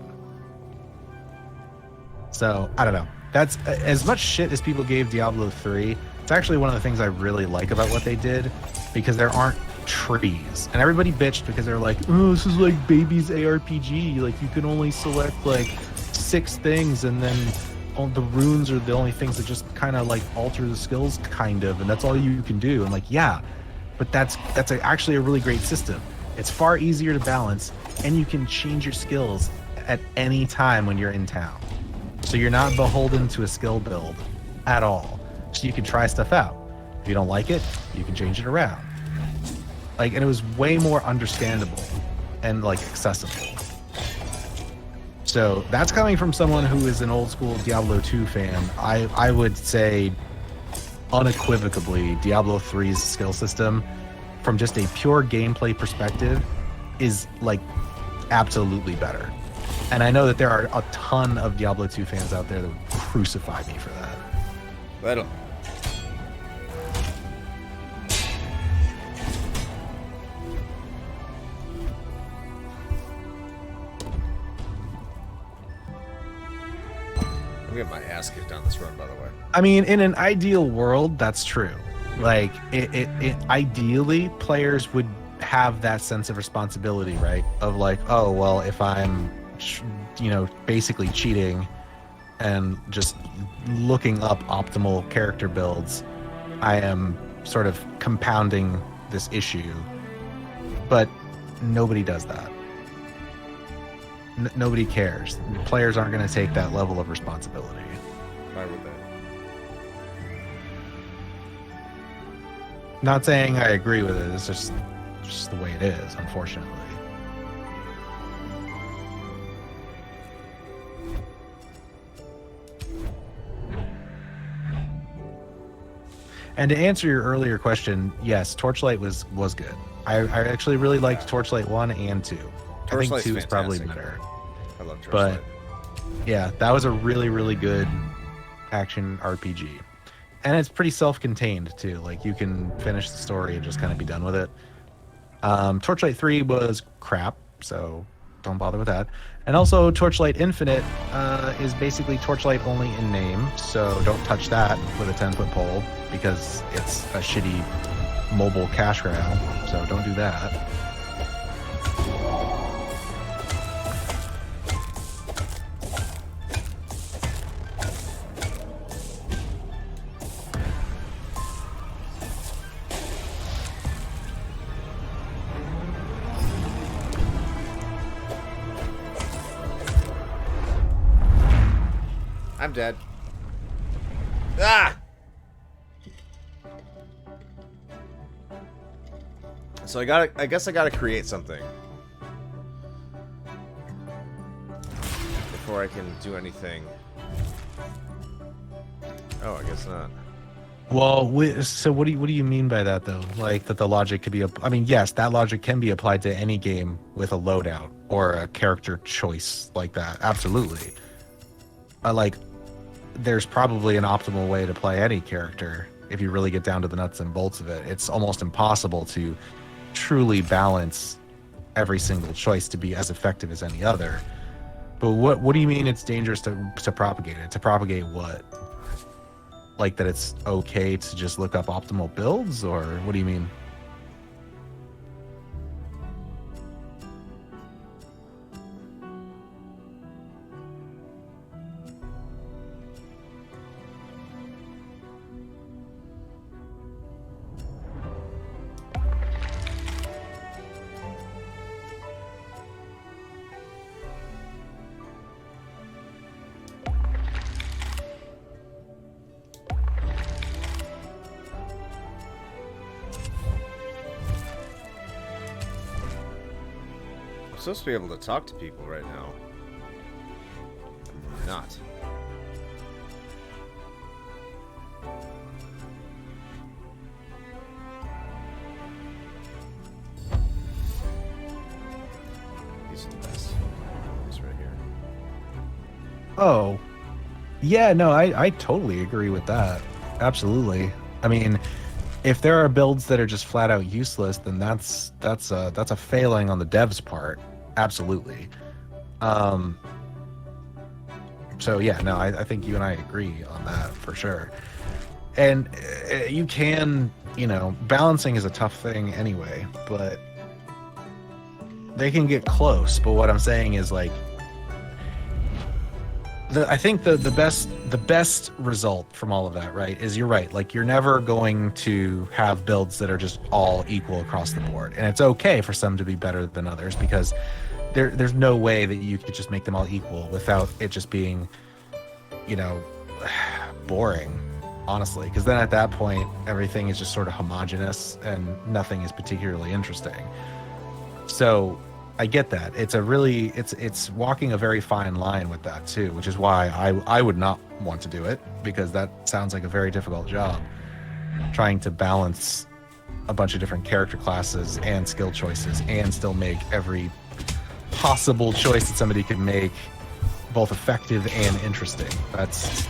So, I don't know. That's as much shit as people gave Diablo 3. It's actually one of the things I really like about what they did, because there aren't trees. And everybody bitched because they're like, oh, this is like baby's ARPG. Like, you can only select like 6 things, and then the runes are the only things that just kind of like alter the skills, kind of, and that's all you can do. And like, yeah, but that's actually a really great system. It's far easier to balance, and you can change your skills at any time when you're in town. So you're not beholden to a skill build at all. So you can try stuff out. If you don't like it, you can change it around. Like, and it was way more understandable and like accessible. So that's coming from someone who is an old school Diablo 2 fan. I would say unequivocally Diablo 3's skill system, from just a pure gameplay perspective, is like absolutely better. And I know that there are a ton of Diablo 2 fans out there that would crucify me for that. Well, I'm getting my ass kicked down this run, by the way. I mean, in an ideal world, that's true. Like, it ideally, players would have that sense of responsibility, right? Of like, oh, well, if I'm, basically cheating and just looking up optimal character builds, I am sort of compounding this issue. But nobody does that. Nobody cares. Players aren't going to take that level of responsibility. Why would they? Not saying I agree with it. It's just the way it is, unfortunately. And to answer your earlier question, yes, Torchlight was good. I actually really liked Torchlight 1 and 2. I think 2 is probably better. I love Torchlight. But yeah, that was a really, really good action RPG. And it's pretty self-contained too. Like you can finish the story and just kind of be done with it. Torchlight 3 was crap, so don't bother with that. And also Torchlight Infinite is basically Torchlight only in name, so don't touch that with a 10-foot pole because it's a shitty mobile cash grab, so don't do that. I'm dead. Ah! So I guess I gotta create something before I can do anything. Oh, I guess not. Well, so what do you mean by that though? Like that the logic could be, I mean, yes, that logic can be applied to any game with a loadout or a character choice like that. Absolutely. Like, there's probably an optimal way to play any character if you really get down to the nuts and bolts of it. It's almost impossible to truly balance every single choice to be as effective as any other. But what do you mean it's dangerous to propagate it? To propagate what? Like that it's okay to just look up optimal builds, or what do you mean? I'm supposed to be able to talk to people right now. I'm not. These are the best. This right here. Oh, yeah, no, I totally agree with that. Absolutely. I mean, if there are builds that are just flat out useless, then that's a failing on the devs' part. Absolutely. So yeah, no, I think you and I agree on that for sure. And you can, balancing is a tough thing anyway, but they can get close. But what I'm saying is like, I think the best result from all of that, right, is you're right. Like, you're never going to have builds that are just all equal across the board. And it's okay for some to be better than others because there's no way that you could just make them all equal without it just being, boring, honestly. Because then at that point, everything is just sort of homogenous and nothing is particularly interesting. So I get that. It's walking a very fine line with that too, which is why I would not want to do it, because that sounds like a very difficult job, trying to balance a bunch of different character classes and skill choices and still make every possible choice that somebody could make both effective and interesting. That's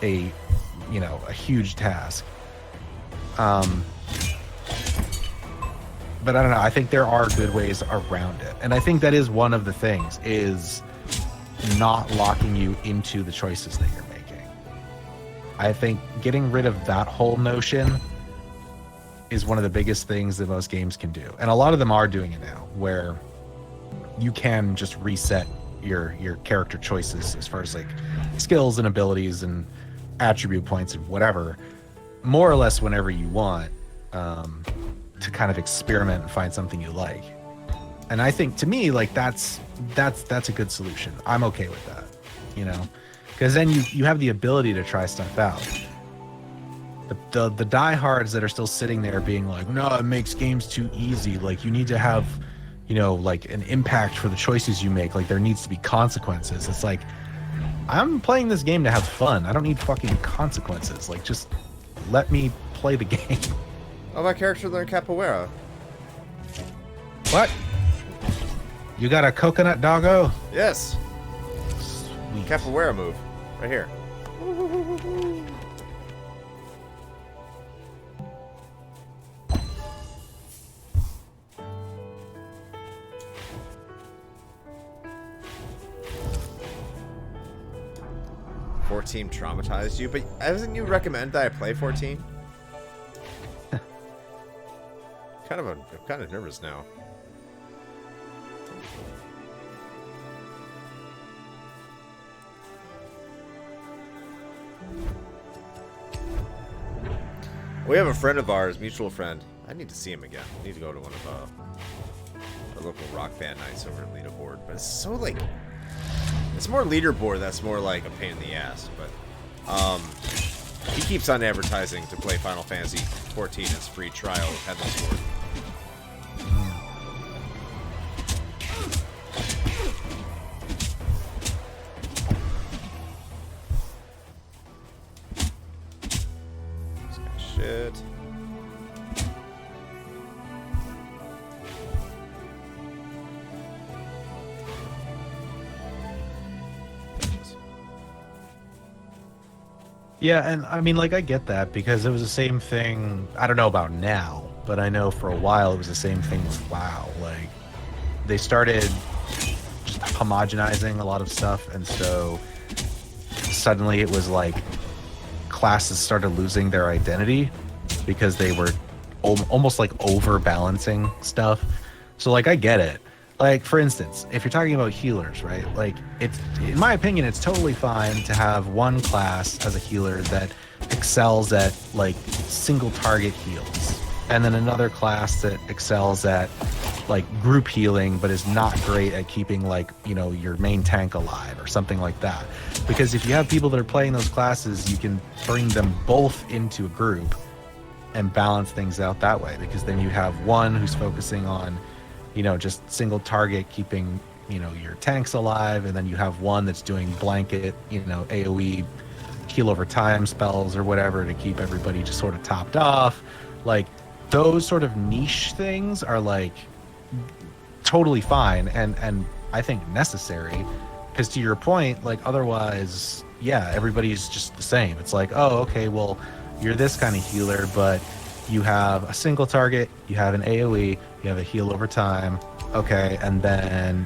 a huge task. But I don't know. I think there are good ways around it. And I think that is one of the things, is not locking you into the choices that you're making. I think getting rid of that whole notion is one of the biggest things that most games can do. And a lot of them are doing it now, where you can just reset your character choices as far as like skills and abilities and attribute points and whatever, more or less whenever you want. To kind of experiment and find something you like. And I think, to me, like that's a good solution. I'm okay with that, because then you have the ability to try stuff out. the diehards that are still sitting there being like, no, it makes games too easy. Like you need to have, you know, like an impact for the choices you make. Like there needs to be consequences. It's like, I'm playing this game to have fun. I don't need fucking consequences. Like just let me play the game. Oh, my character learned capoeira. What? You got a coconut doggo? Yes. Sweet. Capoeira move. Right here. 14 traumatized you, but hasn't you recommend that I play 14? I'm kind of nervous now. We have a friend of ours, mutual friend. I need to see him again. I need to go to one of our local rock band nights over at Leaderboard. But it's so like, it's more Leaderboard that's more like a pain in the ass. But he keeps on advertising to play Final Fantasy 14 as free trial of Heaven's Ward. Shit. Yeah, and I mean, like, I get that because it was the same thing. I don't know about now, but I know for a while it was the same thing with WoW. Like, they started just homogenizing a lot of stuff, and so suddenly it was like classes started losing their identity because they were almost like overbalancing stuff. So, like, I get it. Like, for instance, if you're talking about healers, right? Like, it's, in my opinion, it's totally fine to have one class as a healer that excels at, like, single target heals. And then another class that excels at, like, group healing, but is not great at keeping, like, you know, your main tank alive or something like that. Because if you have people that are playing those classes, you can bring them both into a group and balance things out that way. Because then you have one who's focusing on, you know, just single target, keeping, you know, your tanks alive, and then you have one that's doing blanket, you know, AoE heal over time spells or whatever to keep everybody just sort of topped off. Like, those sort of niche things are, like, totally fine and I think necessary, because to your point, like, otherwise, yeah, everybody's just the same. It's like, oh, okay, well, you're this kind of healer, but you have a single target, you have an AoE, you have a heal over time, okay, and then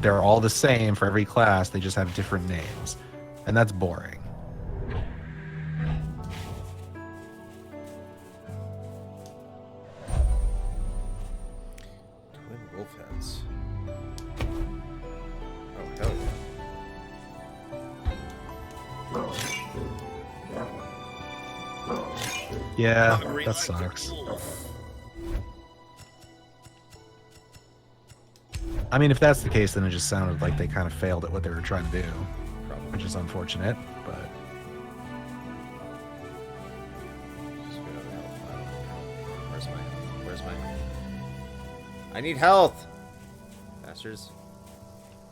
they're all the same for every class, they just have different names. And that's boring. Twin wolf heads. Oh, hell yeah. Yeah, that sucks. I mean, if that's the case, then it just sounded like they kind of failed at what they were trying to do, which is unfortunate, but... Where's my... I need health! Bastards.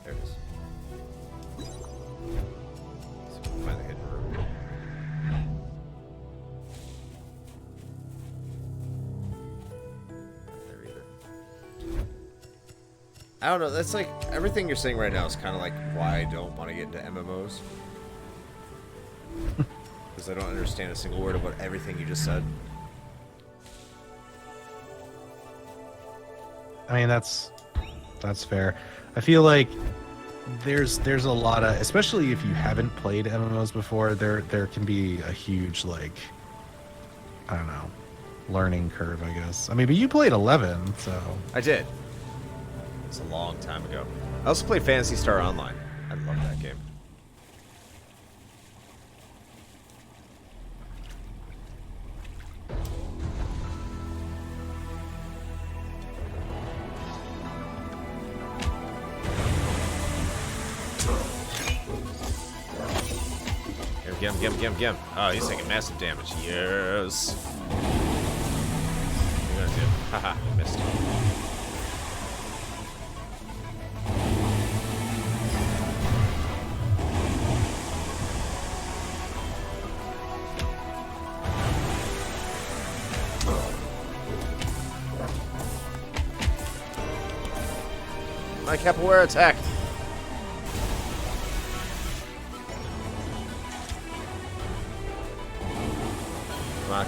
There it is. Let's find the hidden room. Not there either. I don't know, that's like, everything you're saying right now is kind of like why I don't want to get into MMOs. Because I don't understand a single word of what everything you just said. I mean, that's fair. I feel like there's a lot of, especially if you haven't played MMOs before, there can be a huge, like, I don't know, learning curve, I guess. I mean, but you played 11, so... I did. It's a long time ago. I also played Phantasy Star Online. I love that game. Here we Get him. Oh, he's taking massive damage. Yes. What are you gonna do? Haha, you missed. My capoeira attack.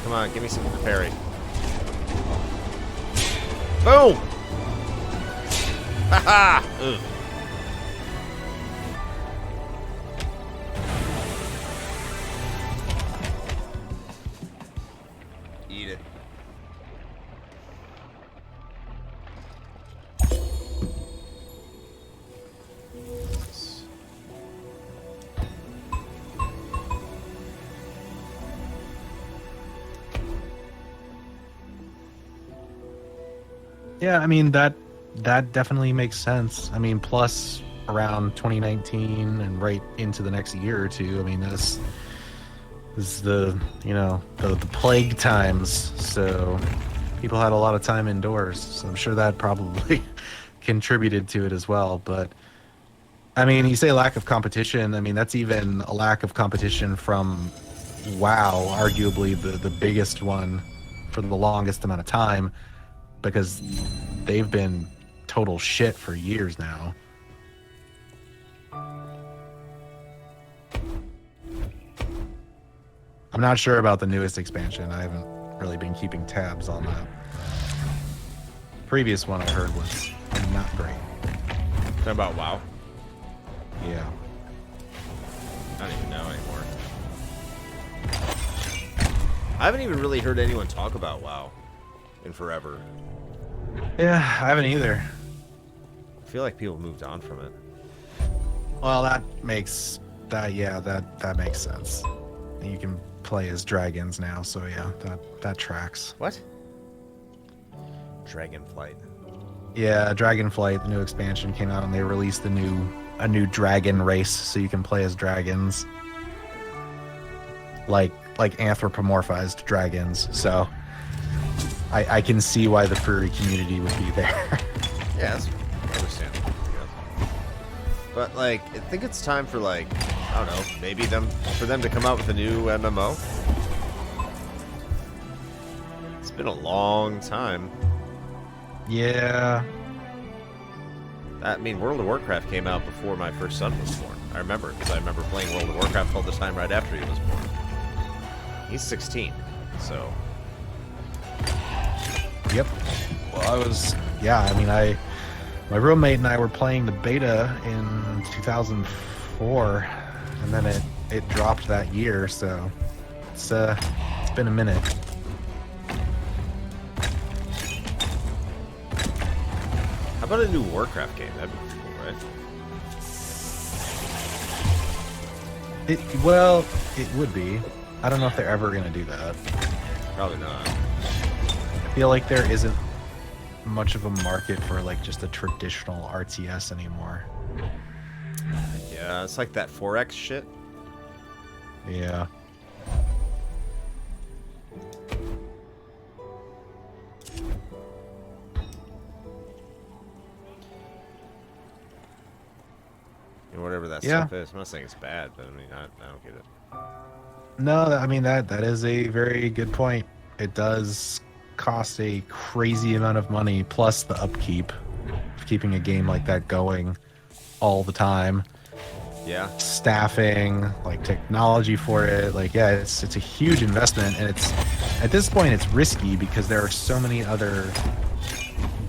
Come on, give me some parry. Boom! Haha! Ugh. Eat it. Yeah, I mean that definitely makes sense. I mean, plus around 2019 and right into the next year or two. I mean, this is the the plague times, so people had a lot of time indoors. So I'm sure that probably contributed to it as well. But I mean, you say lack of competition. I mean, that's even a lack of competition from WoW, arguably the biggest one for the longest amount of time, because they've been total shit for years now. I'm not sure about the newest expansion. I haven't really been keeping tabs on that. Previous one I heard was not great. Talking about WoW? Yeah. I don't even know anymore. I haven't even really heard anyone talk about WoW in forever. Yeah, I haven't either. I feel like people moved on from it. Well, that makes sense. You can play as dragons now, so yeah, that tracks. What? Dragonflight. Yeah, Dragonflight, the new expansion came out, and they released a new dragon race, so you can play as dragons, like anthropomorphized dragons. So I can see why the furry community would be there. Yeah, that's understandable. Yeah. But like, I think it's time for I don't know, maybe for them to come out with a new MMO. It's been a long time. Yeah. I mean, World of Warcraft came out before my first son was born. I remember, because I remember playing World of Warcraft all the time right after he was born. He's 16, so... Yep. Well, my roommate and I were playing the beta in 2004, and then it dropped that year, so it's been a minute. How about a new Warcraft game? That'd be pretty cool, right? It would be. I don't know if they're ever going to do that. Probably not. I feel like there isn't much of a market for just a traditional RTS anymore. Yeah, it's like that 4X shit. Yeah. Whatever that stuff is. I'm not saying it's bad, but I mean, I don't get it. No, I mean, that is a very good point. It does cost a crazy amount of money, plus the upkeep of keeping a game like that going all the time. Yeah. Staffing, technology for it. It's a huge investment, and it's at this point it's risky because there are so many other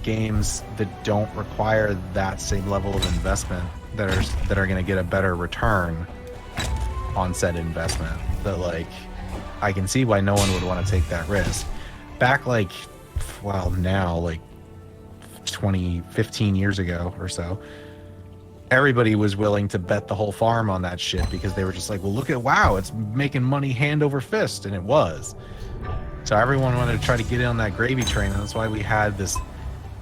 games that don't require that same level of investment that are going to get a better return on said investment. That I can see why no one would want to take that risk. Back 15 years ago or so, everybody was willing to bet the whole farm on that shit because they were just well, look at WoW, it's making money hand over fist, and it was. So everyone wanted to try to get in on that gravy train, and that's why we had this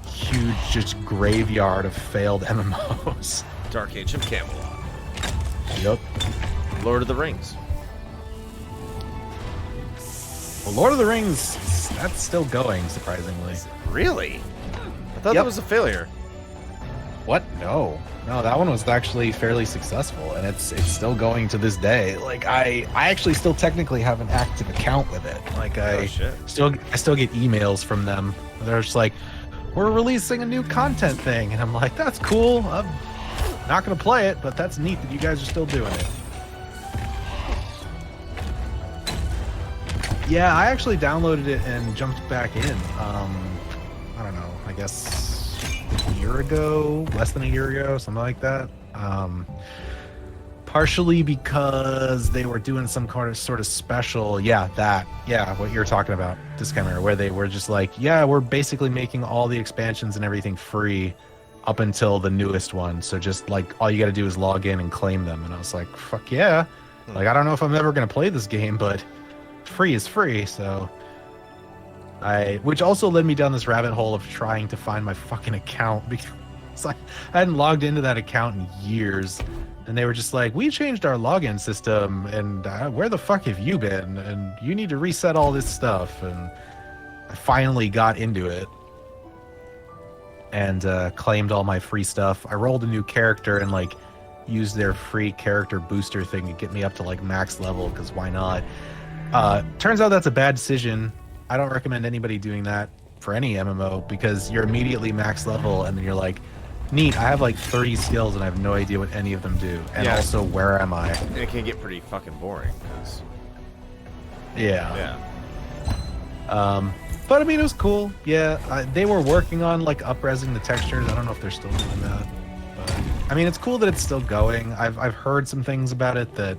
huge just graveyard of failed MMOs. Dark Age of Camelot. Yep. Lord of the Rings. Well, Lord of the Rings, that's still going, surprisingly. Really? I thought that was a failure. What? No, that one was actually fairly successful, and it's still going to this day. Like I actually still technically have an active account with it. Like I still get emails from them. They're just like, we're releasing a new content thing, and I'm like, that's cool. I'm not gonna play it, but that's neat that you guys are still doing it. Yeah, I actually downloaded it and jumped back in. I don't know, I guess a year ago, less than a year ago, something like that. Partially because they were doing some kind of sort of special, what you're talking about, Disclaimer, where they were just like, yeah, we're basically making all the expansions and everything free up until the newest one. So just like all you got to do is log in and claim them. And I was like, fuck yeah. Like, I don't know if I'm ever going to play this game, but free is free. So which also led me down this rabbit hole of trying to find my fucking account, because I hadn't logged into that account in years. And they were just like, we changed our login system, and where the fuck have you been? And you need to reset all this stuff. And I finally got into it and claimed all my free stuff. I rolled a new character and like used their free character booster thing to get me up to like max level, because why not? Turns out that's a bad decision. I don't recommend anybody doing that for any MMO, because you're immediately max level and then you're like, neat, I have like 30 skills and I have no idea what any of them do. And also, where am I? And it can get pretty fucking boring. Yeah. But I mean, it was cool. Yeah, they were working on like up-resing the textures. I don't know if they're still doing that. But I mean, it's cool that it's still going. I've heard some things about it that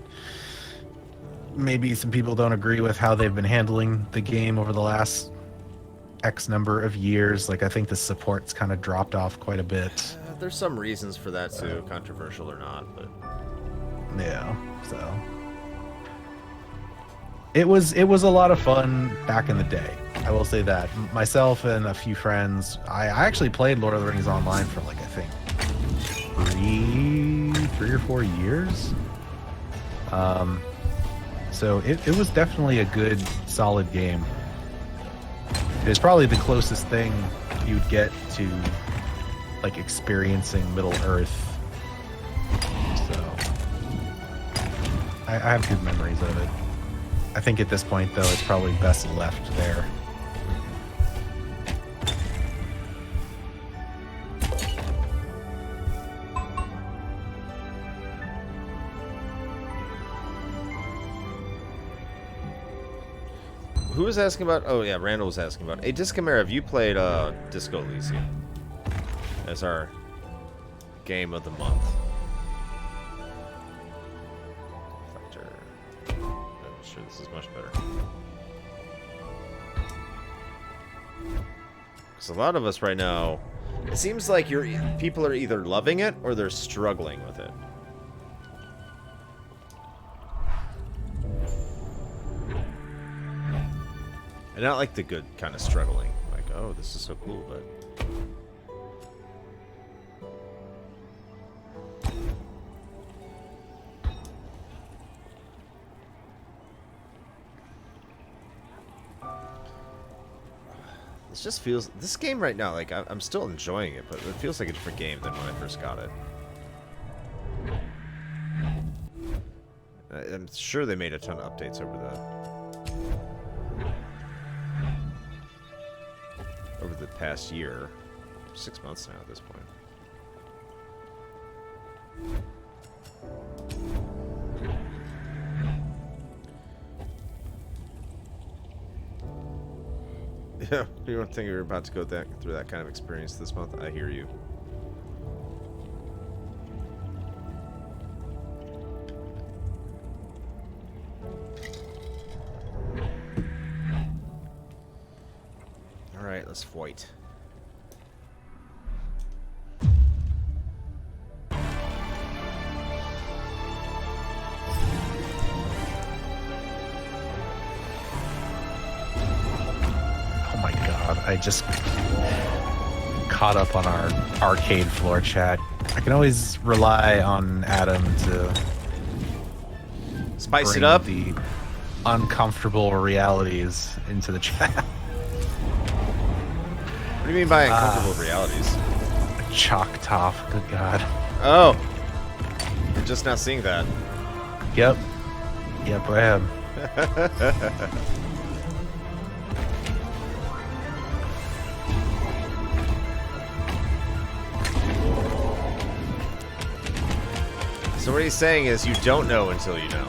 maybe some people don't agree with how they've been handling the game over the last X number of years. Like, I think the support's kind of dropped off quite a bit. There's some reasons for that too, controversial or not, but yeah. So it was a lot of fun back in the day. I will say that. Myself and a few friends, I actually played Lord of the Rings online for like, I think three or 4 years. So it was definitely a good, solid game. It was probably the closest thing you'd get to like experiencing Middle Earth. So I have good memories of it. I think at this point, though, it's probably best left there. Who was asking about? Oh yeah, Randall was asking about. Hey, Discamera, have you played Disco Elysium as our game of the month? I'm sure this is much better. Because a lot of us right now, it seems like people are either loving it or they're struggling with it. And not like the good kind of struggling. Like, oh, this is so cool, but... This just feels... This game right now, like, I'm still enjoying it, but it feels like a different game than when I first got it. I'm sure they made a ton of updates over the past year. 6 months now at this point. Yeah, you don't think you're about to go through that kind of experience this month? I hear you. Alright, let's fight. I just caught up on our arcade floor chat. I can always rely on Adam to spice it up. uncomfortable realities into the chat. What do you mean by uncomfortable realities? Chalk top, good God. Oh, you're just now seeing that. Yep, I am. So what he's saying is you don't know until you know,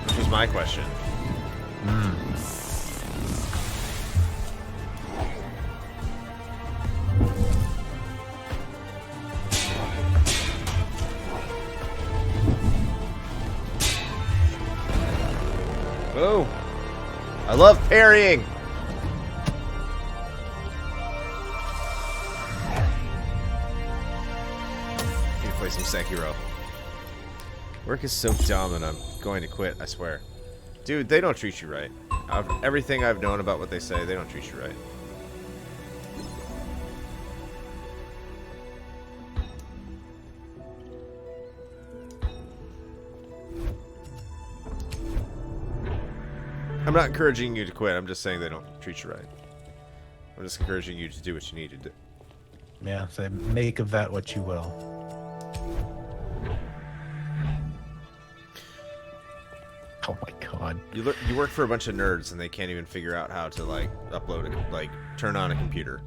which was my question. Oh, I love parrying. Need to play some Sekiro. Work is so dumb and I'm going to quit, I swear. Dude, they don't treat you right. Everything I've known about what they say, they don't treat you right. I'm not encouraging you to quit, I'm just saying they don't treat you right. I'm just encouraging you to do what you need to do. Yeah, so make of that what you will. Oh my God. You work for a bunch of nerds and they can't even figure out how to like upload it, like turn on a computer.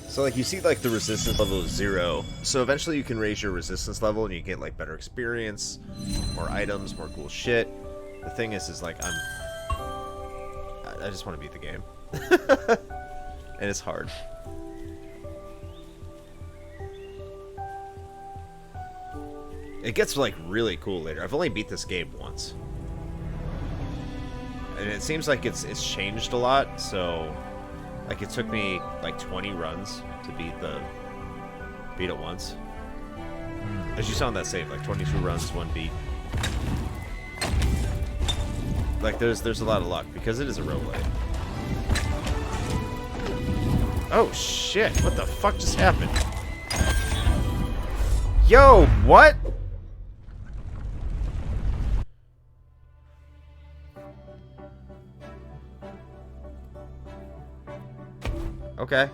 So like you see like the resistance level is 0. So eventually you can raise your resistance level and you get like better experience, more items, more cool shit. The thing is like I just want to beat the game. And it's hard. It gets like really cool later. I've only beat this game once. And it seems like it's changed a lot, so like it took me like 20 runs to beat it once. As you saw in that save, like 22 runs, 1 beat. Like there's a lot of luck because it is a roguelite. Oh shit, what the fuck just happened? Yo, what? Okay.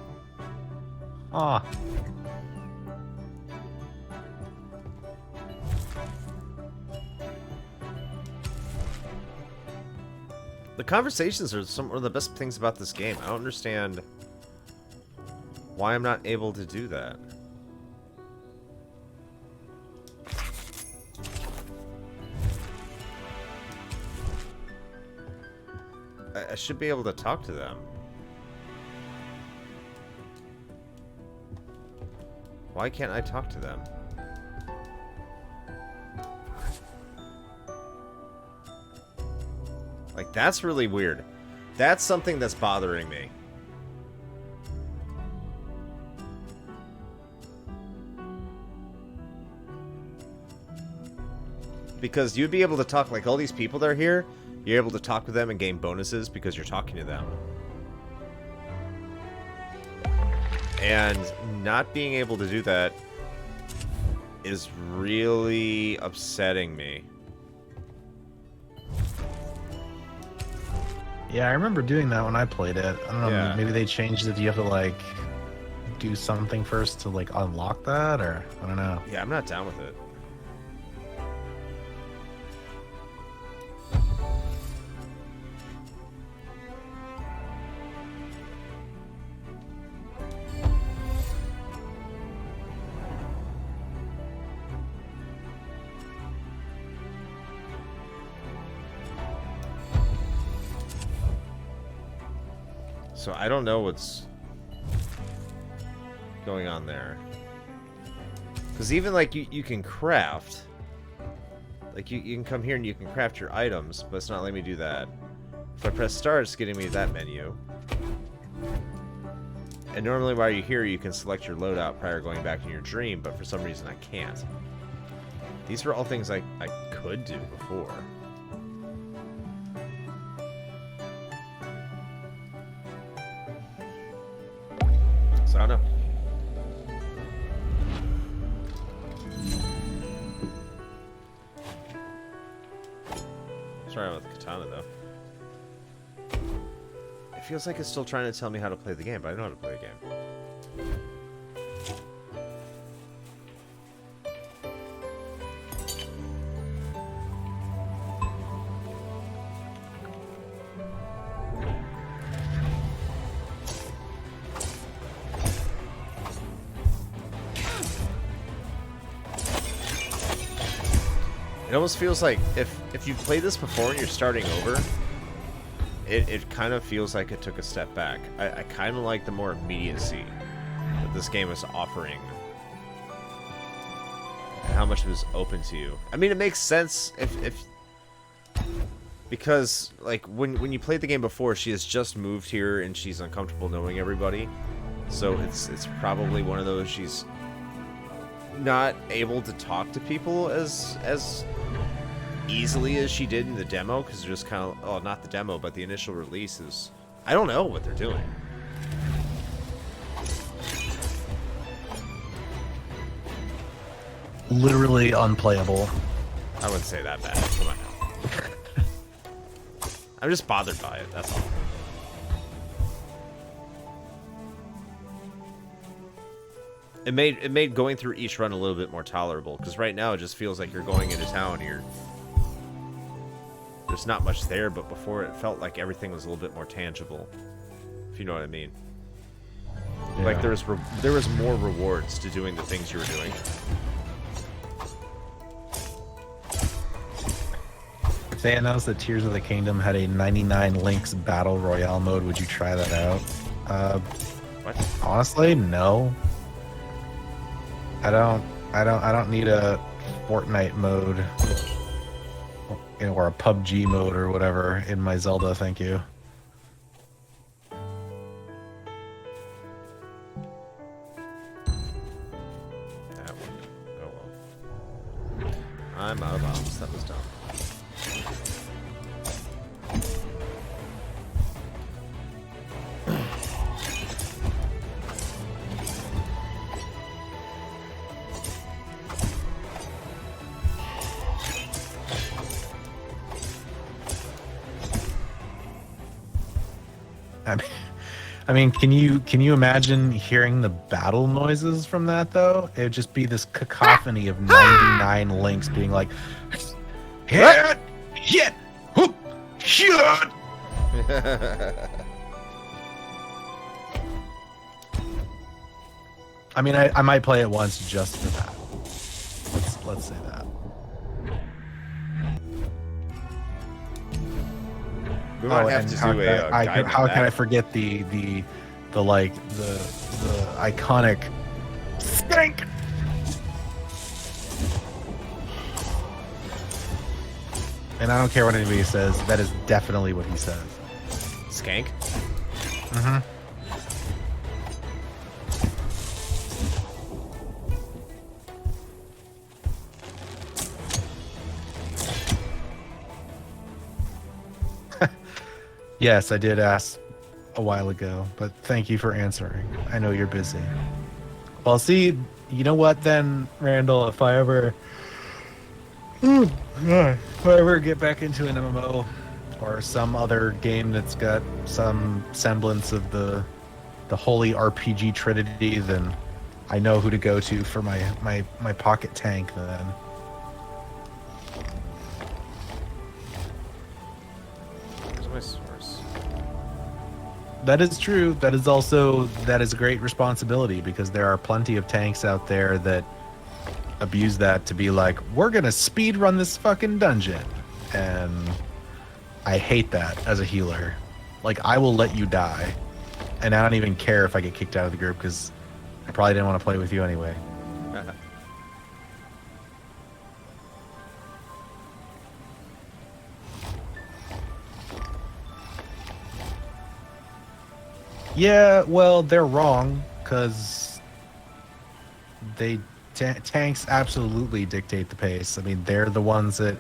Ah. The conversations are some of the best things about this game. I don't understand why I'm not able to do that. I should be able to talk to them. Why can't I talk to them? Like, that's really weird. That's something that's bothering me. Because you'd be able to talk, like, all these people that are here, you're able to talk with them and gain bonuses because you're talking to them. And not being able to do that is really upsetting me. Yeah, I remember doing that when I played it. I don't know, Yeah. maybe they changed it. You have to, like, do something first to, like, unlock that, or I don't know. Yeah, I'm not down with it. So I don't know what's going on there. Because even like you can craft. Like you can come here and you can craft your items, but it's not letting me do that. If I press start, it's getting me that menu. And normally while you're here, you can select your loadout prior to going back in your dream, but for some reason I can't. These were all things I could do before. So I don't know. Sorry about the katana, though. It feels like it's still trying to tell me how to play the game, but I know how to play the game. It almost feels like if you've played this before and you're starting over, it kind of feels like it took a step back. I kind of like the more immediacy that this game is offering. And how much it was open to you. I mean, it makes sense if because, like, when you played the game before, she has just moved here and she's uncomfortable knowing everybody. So it's probably one of those she's not able to talk to people as easily as she did in the demo, because they're just kind of, oh, not the demo, but the initial release is, I don't know what they're doing. Literally unplayable. I wouldn't say that bad. Come on now. I'm just bothered by it, that's all. It made going through each run a little bit more tolerable, because right now it just feels like you're going into town here. There's not much there, but before it felt like everything was a little bit more tangible, if you know what I mean. Yeah. Like there was more rewards to doing the things you were doing. Say, I noticed that Tears of the Kingdom had a 99 links battle royale mode. Would you try that out? What? Honestly, no. I don't need a Fortnite mode, you know, or a PUBG mode or whatever in my Zelda, thank you. That one. Oh well. I'm out of bombs. That was dumb. I mean, can you imagine hearing the battle noises from that though? It would just be this cacophony of 99 links being like, hit, hit, whoop, shit. I mean, I might play it once just for that. Let's say that. We might have to do a guide how can I forget the iconic stink? And I don't care what anybody says. That is definitely what he says. Skank? Mm-hmm. Yes, I did ask a while ago, but thank you for answering. I know you're busy. Well, see, you know what then, Randall, if I ever get back into an MMO or some other game that's got some semblance of the holy RPG trinity, then I know who to go to for my pocket tank then. Where's my source? That is true. That is a great responsibility, because there are plenty of tanks out there that abuse that to be like, we're gonna speed run this fucking dungeon, and I hate that as a healer. Like, I will let you die, and I don't even care if I get kicked out of the group, because I probably didn't want to play with you anyway. Yeah, well, they're wrong because they tanks absolutely dictate the pace. I mean, they're the ones that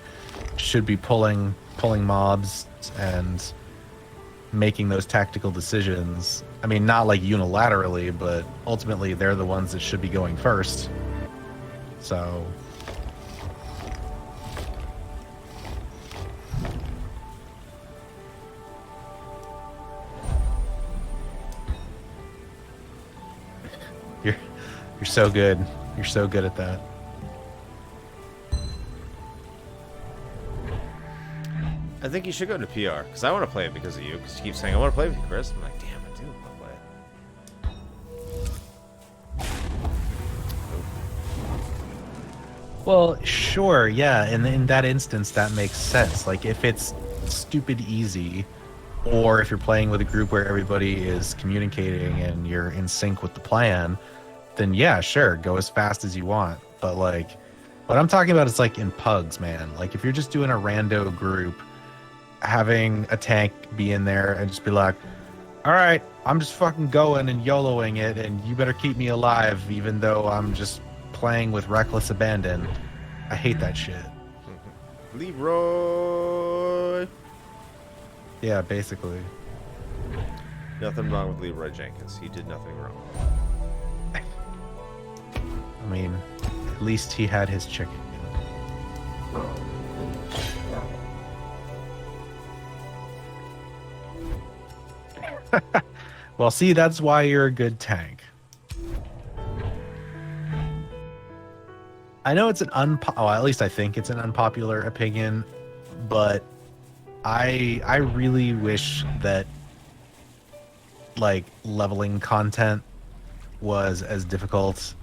should be pulling mobs and making those tactical decisions. I mean, not like unilaterally, but ultimately they're the ones that should be going first. So you're so good. You're so good at that. I think you should go to PR, because I want to play it because of you, because you keep saying, I want to play with you, Chris. I'm like, damn, I do want to play it. Well, sure, yeah, and in that instance, that makes sense. Like, if it's stupid easy, or if you're playing with a group where everybody is communicating and you're in sync with the plan, then yeah, sure, go as fast as you want. But, like, what I'm talking about is, like, in pugs, man. Like, if you're just doing a rando group, having a tank be in there and just be like, all right, I'm just fucking going and YOLOing it, and you better keep me alive, even though I'm just playing with reckless abandon. I hate that shit. Leroy! Yeah, basically. Nothing wrong with Leroy Jenkins. He did nothing wrong. I mean, at least he had his chicken. Well, see, that's why you're a good tank. I know it's an at least I think it's an unpopular opinion, but I really wish that like leveling content was as difficult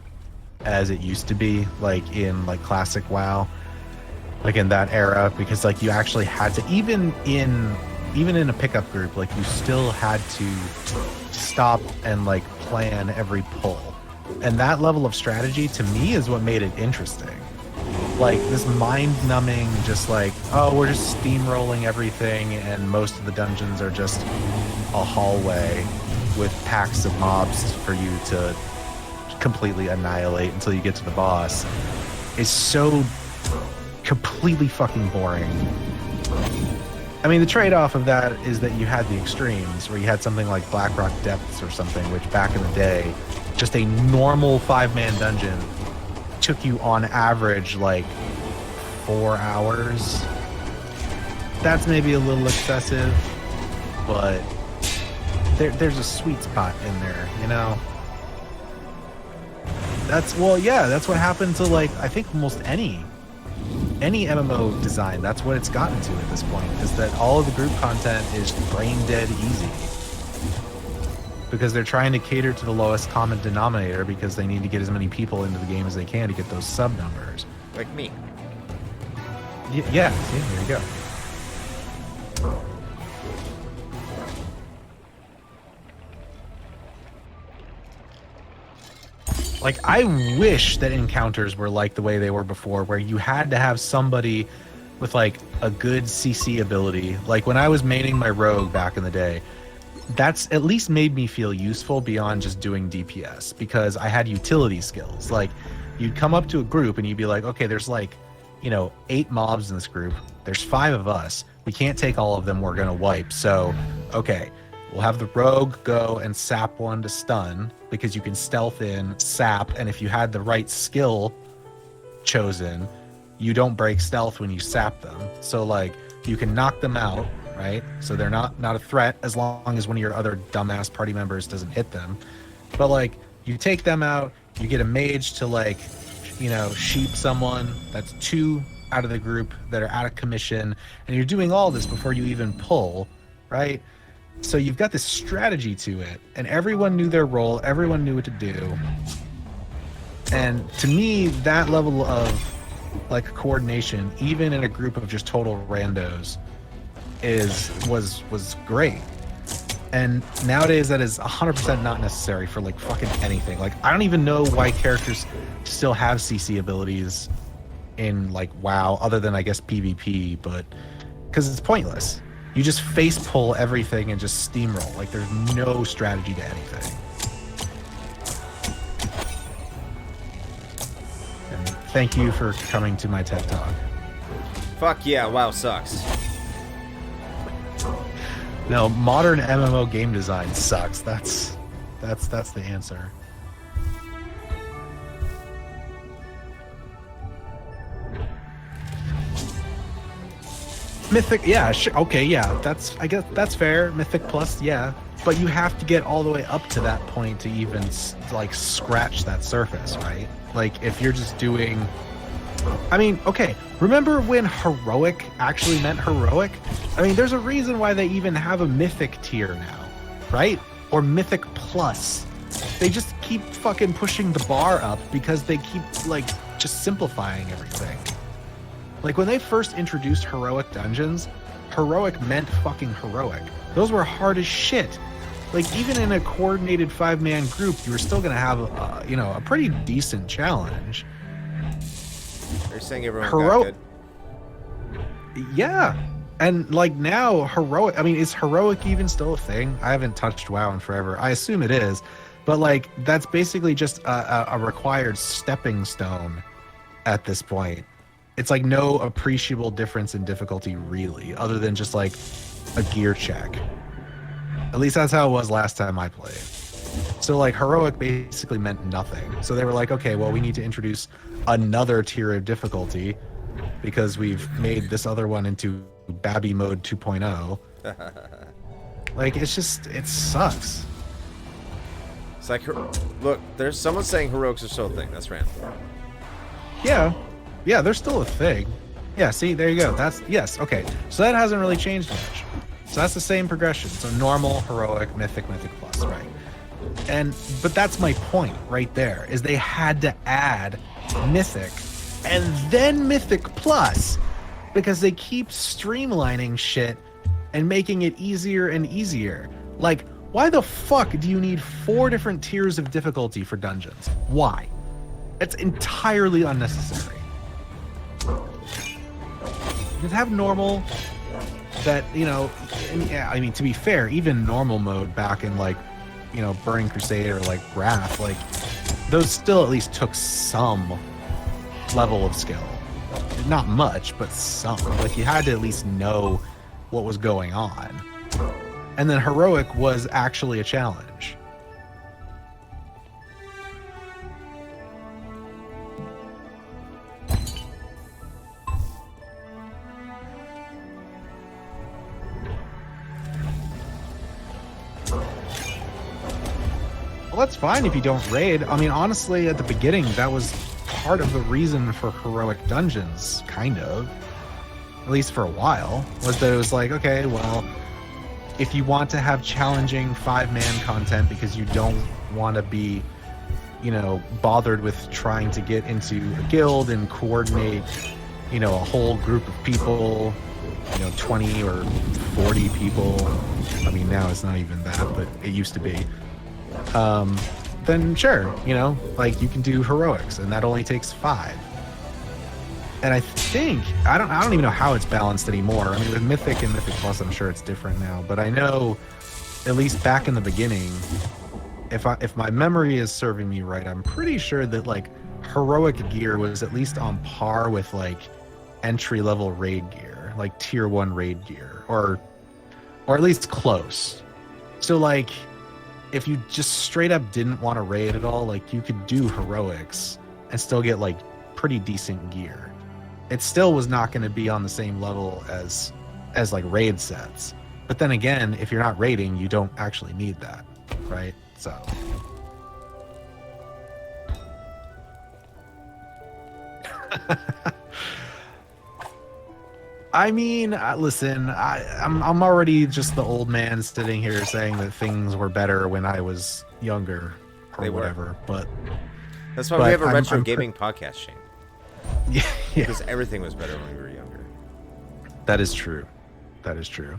as it used to be, like in like classic WoW, like in that era, because like you actually had to, even in a pickup group, like you still had to stop and like plan every pull. And that level of strategy to me is what made it interesting. Like this mind-numbing, just like, oh, we're just steamrolling everything and most of the dungeons are just a hallway with packs of mobs for you to completely annihilate until you get to the boss, is so completely fucking boring. I mean, the trade-off of that is that you had the extremes, where you had something like Blackrock Depths or something, which back in the day, just a normal 5-man dungeon took you on average like 4 hours. That's maybe a little excessive, but there's a sweet spot in there, you know? That's what happened to, like, I think almost any MMO design. That's what it's gotten to at this point, is that all of the group content is brain dead easy. Because they're trying to cater to the lowest common denominator, because they need to get as many people into the game as they can to get those sub numbers. Like me. Yeah, see, there you go. Like, I wish that encounters were like the way they were before, where you had to have somebody with, like, a good CC ability. Like, when I was maining my rogue back in the day, that's at least made me feel useful beyond just doing DPS, because I had utility skills. Like, you'd come up to a group and you'd be like, okay, there's, like, 8 mobs in this group. There's 5 of us. We can't take all of them. We're going to wipe. So, okay, we'll have the rogue go and sap one to stun, because you can stealth in, sap, and if you had the right skill chosen, you don't break stealth when you sap them. So, like, you can knock them out, right? So they're not a threat as long as one of your other dumbass party members doesn't hit them. But, like, you take them out, you get a mage to, like, sheep someone. That's 2 out of the group that are out of commission, and you're doing all this before you even pull, right? So you've got this strategy to it, and everyone knew their role, everyone knew what to do. And to me, that level of, like, coordination, even in a group of just total randos, was great. And nowadays that is 100% not necessary for, like, fucking anything. Like, I don't even know why characters still have CC abilities in, like, WoW, other than, I guess, PvP, but because it's pointless. You just face pull everything and just steamroll. Like there's no strategy to anything. And thank you for coming to my TED Talk. Fuck yeah, WoW sucks. No, modern MMO game design sucks. That's the answer. Mythic, yeah, okay, yeah, I guess that's fair. Mythic Plus, yeah, but you have to get all the way up to that point to even like scratch that surface, right? Like if you're just doing, I mean, okay, remember when heroic actually meant heroic? I mean, there's a reason why they even have a mythic tier now, right? Or mythic plus. They just keep fucking pushing the bar up because they keep like just simplifying everything. Like when they first introduced heroic dungeons, heroic meant fucking heroic. Those were hard as shit. Like even in a coordinated 5-man group, you were still gonna have a pretty decent challenge. They're saying everyone got good. Yeah. And like now heroic, I mean, is heroic even still a thing? I haven't touched WoW in forever. I assume it is, but like that's basically just a required stepping stone at this point. It's like no appreciable difference in difficulty really, other than just like a gear check. At least that's how it was last time I played. So like heroic basically meant nothing. So they were like, okay, well we need to introduce another tier of difficulty because we've made this other one into Babby mode 2.0. Like it sucks. It's like, look, there's someone saying heroics are still a thing. That's random. Yeah, they're still a thing. Yeah, see, there you go. Yes, okay. So that hasn't really changed much. So that's the same progression. So normal, heroic, mythic, mythic plus, right? But that's my point right there, is they had to add mythic and then mythic plus because they keep streamlining shit and making it easier and easier. Like, why the fuck do you need 4 different tiers of difficulty for dungeons? Why? It's entirely unnecessary. You have normal that, I mean, to be fair, even normal mode back in like, Burning Crusade or like Wrath, like those still at least took some level of skill. Not much, but some. Like you had to at least know what was going on. And then heroic was actually a challenge. Well, that's fine if you don't raid. I mean, honestly, at the beginning, that was part of the reason for heroic dungeons, kind of. At least for a while, was that it was like, okay, well, if you want to have challenging 5-man content because you don't want to be, bothered with trying to get into a guild and coordinate, a whole group of people, 20 or 40 people. I mean, now it's not even that, but it used to be. Then sure, like you can do heroics and that only takes 5. And I think, I don't even know how it's balanced anymore. I mean, with Mythic and Mythic Plus, I'm sure it's different now, but I know at least back in the beginning, if my memory is serving me right, I'm pretty sure that like heroic gear was at least on par with like entry level raid gear, like tier 1 raid gear, or at least close. So like, if you just straight up didn't want to raid at all, like you could do heroics and still get like pretty decent gear. It still was not going to be on the same level as like raid sets. But then again, if you're not raiding, you don't actually need that, right? So I mean, listen, I'm already just the old man sitting here saying that things were better when I was younger or whatever. But that's why we have a retro gaming podcast, Shane. Yeah, because everything was better when we were younger. That is true. That is true.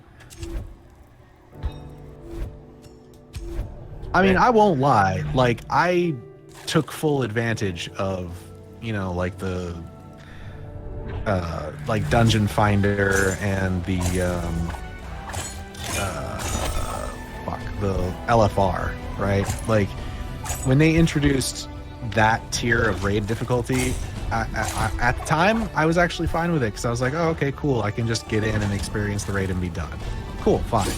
I mean, I won't lie. Like, I took full advantage of, like the like Dungeon Finder and the the LFR, right? Like when they introduced that tier of raid difficulty, at the time I was actually fine with it because I was like, oh, okay, cool, I can just get in and experience the raid and be done. Cool, fine.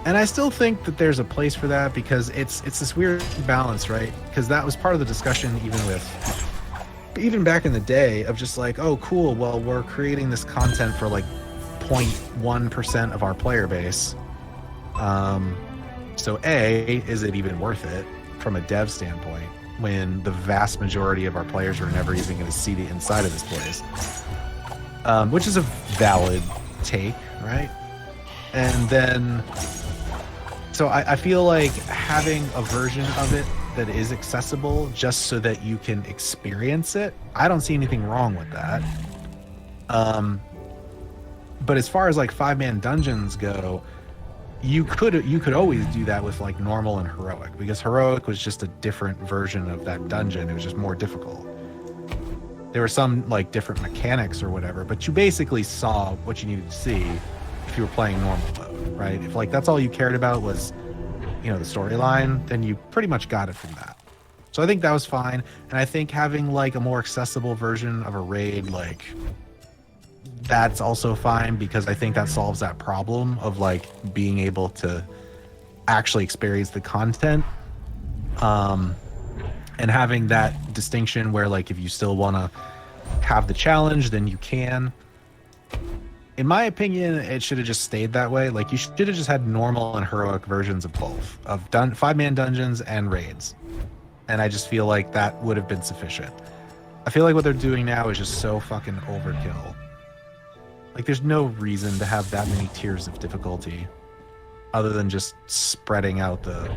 And I still think that there's a place for that because it's this weird balance, right? Because that was part of the discussion even back in the day of just like, oh, cool, well, we're creating this content for like 0.1% of our player base. So A, is it even worth it from a dev standpoint when the vast majority of our players are never even going to see the inside of this place? Which is a valid take, right? And then, so I feel like having a version of it that is accessible just so that you can experience it, I don't see anything wrong with that. But as far as like 5-man dungeons go, you could always do that with like normal and heroic, because heroic was just a different version of that dungeon. It was just more difficult. There were some like different mechanics or whatever, but you basically saw what you needed to see if you were playing normal mode, right? If like that's all you cared about was, you know, the storyline, then you pretty much got it from that. So I think that was fine. And I think having like a more accessible version of a raid, like that's also fine, because I think that solves that problem of like being able to actually experience the content. And having that distinction where like if you still want to have the challenge, then you can. In my opinion, it should have just stayed that way. Like you should have just had normal and heroic versions of both, of 5-man dungeons and raids. And I just feel like that would have been sufficient. I feel like what they're doing now is just so fucking overkill. Like there's no reason to have that many tiers of difficulty other than just spreading out the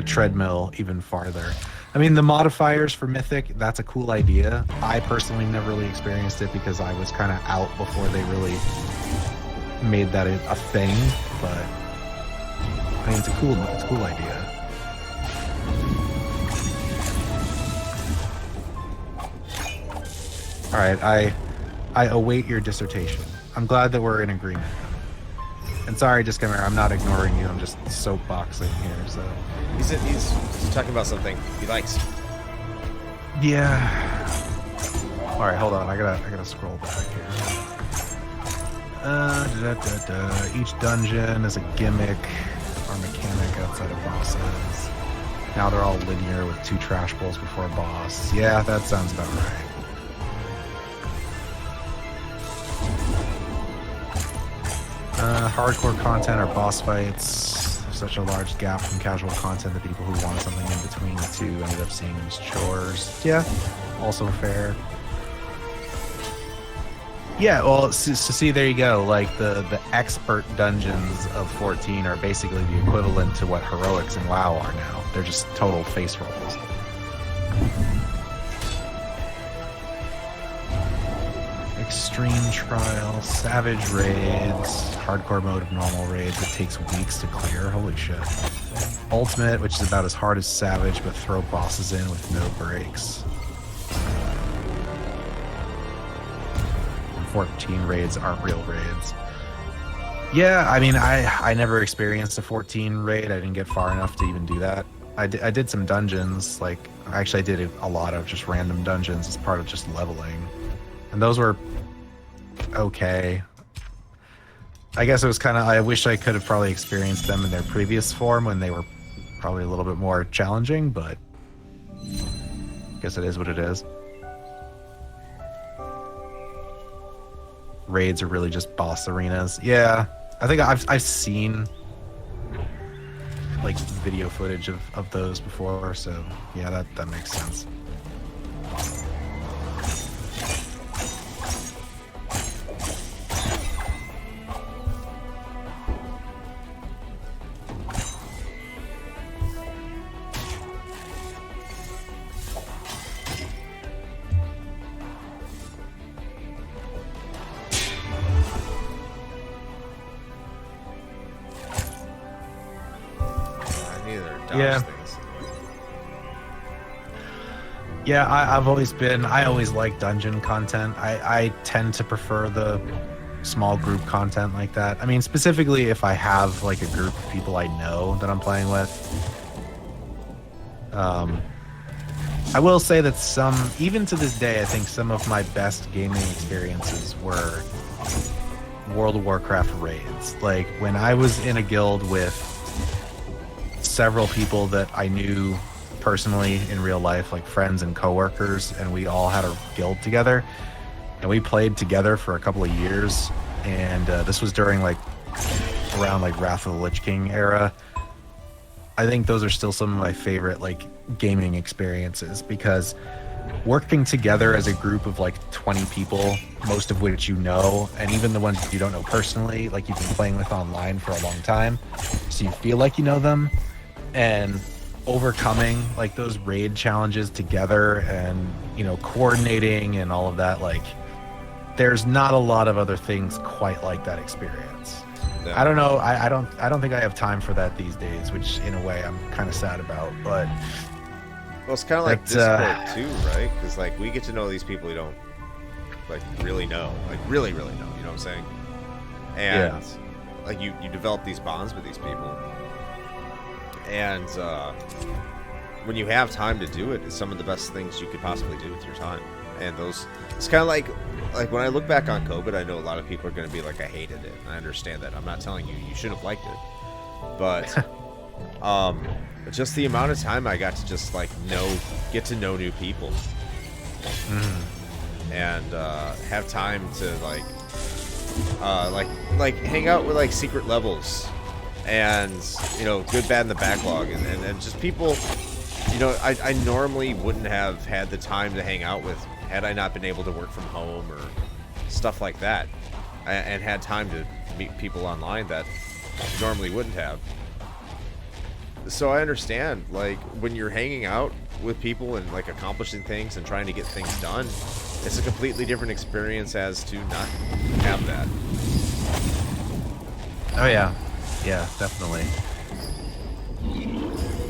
treadmill even farther. I mean, the modifiers for Mythic, that's a cool idea. I personally never really experienced it because I was kind of out before they really made that a thing, but I mean, it's a cool idea. All right, I await your dissertation. I'm glad that we're in agreement. And sorry, just come here. I'm not ignoring you. I'm just soapboxing here. So he's talking about something he likes. Yeah. All right, hold on. I gotta scroll back here. Each dungeon is a gimmick or mechanic outside of bosses. Now they're all linear with 2 trash bowls before a boss. Yeah, that sounds about right. Hardcore content or boss fights. There's such a large gap from casual content that people who wanted something in between the two ended up seeing them as chores. Yeah, also fair. Yeah, well, so see, there you go. Like the expert dungeons of 14 are basically the equivalent to what heroics and WoW are now. They're just total face rolls. Extreme trial, savage raids, hardcore mode of normal raids that takes weeks to clear. Holy shit. Ultimate, which is about as hard as savage, but throw bosses in with no breaks. 14 raids aren't real raids. Yeah, I mean, I never experienced a 14 raid. I didn't get far enough to even do that. I did some dungeons, like, actually I did a lot of just random dungeons as part of just leveling. And those were okay. I guess it was kind of, I wish I could have probably experienced them in their previous form when they were probably a little bit more challenging, but I guess it is what it is. Raids are really just boss arenas. Yeah, I think I've seen like video footage of those before, so yeah, that makes sense. Yeah. Things. Yeah, I always like dungeon content. I tend to prefer the small group content like that. I mean, specifically if I have like a group of people I know that I'm playing with. I will say that even to this day, I think some of my best gaming experiences were World of Warcraft raids. Like when I was in a guild with several people that I knew personally in real life, like friends and coworkers, and we all had a guild together, and we played together for a couple of years. And this was during like around like Wrath of the Lich King era. I think those are still some of my favorite like gaming experiences, because working together as a group of like 20 people, most of which you know, and even the ones you don't know personally, like you've been playing with online for a long time, so you feel like you know them, and overcoming like those raid challenges together, and you know, coordinating and all of that, like there's not a lot of other things quite like that experience. I don't know. I don't think I have time for that these days, which in a way I'm kind of sad about. But well, it's kind of like Discord too, right? Because like we get to know these people we don't like really know, like really know. You know what I'm saying? And like you develop these bonds with these people, and when you have time to do it, it's some of the best things you could possibly do with your time. And those, it's kind of like when I look back on COVID, I know a lot of people are going to be like, I hated it. I understand that. I'm not telling you should have liked it, but just the amount of time I got to just like get to know new people, and have time to like hang out with like secret levels, and you know, good, bad, and the backlog, and just people, you know, I normally wouldn't have had the time to hang out with had I not been able to work from home or stuff like that, and had time to meet people online that normally wouldn't have. So I understand, like, when you're hanging out with people and like accomplishing things and trying to get things done, it's a completely different experience as to not have that. oh yeah, definitely.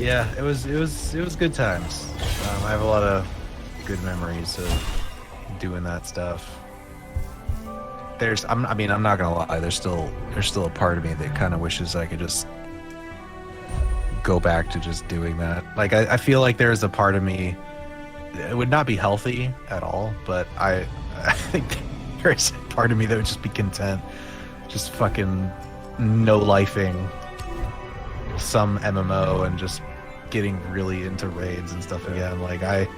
Yeah, it was good times. I have a lot of good memories of doing that stuff. I'm not gonna lie, there's still a part of me that kind of wishes I could just go back to just doing that. Like I feel like there's a part of me, it would not be healthy at all, but I think there's a part of me that would just be content just fucking no-lifing some MMO and just getting really into raids and stuff again. Like I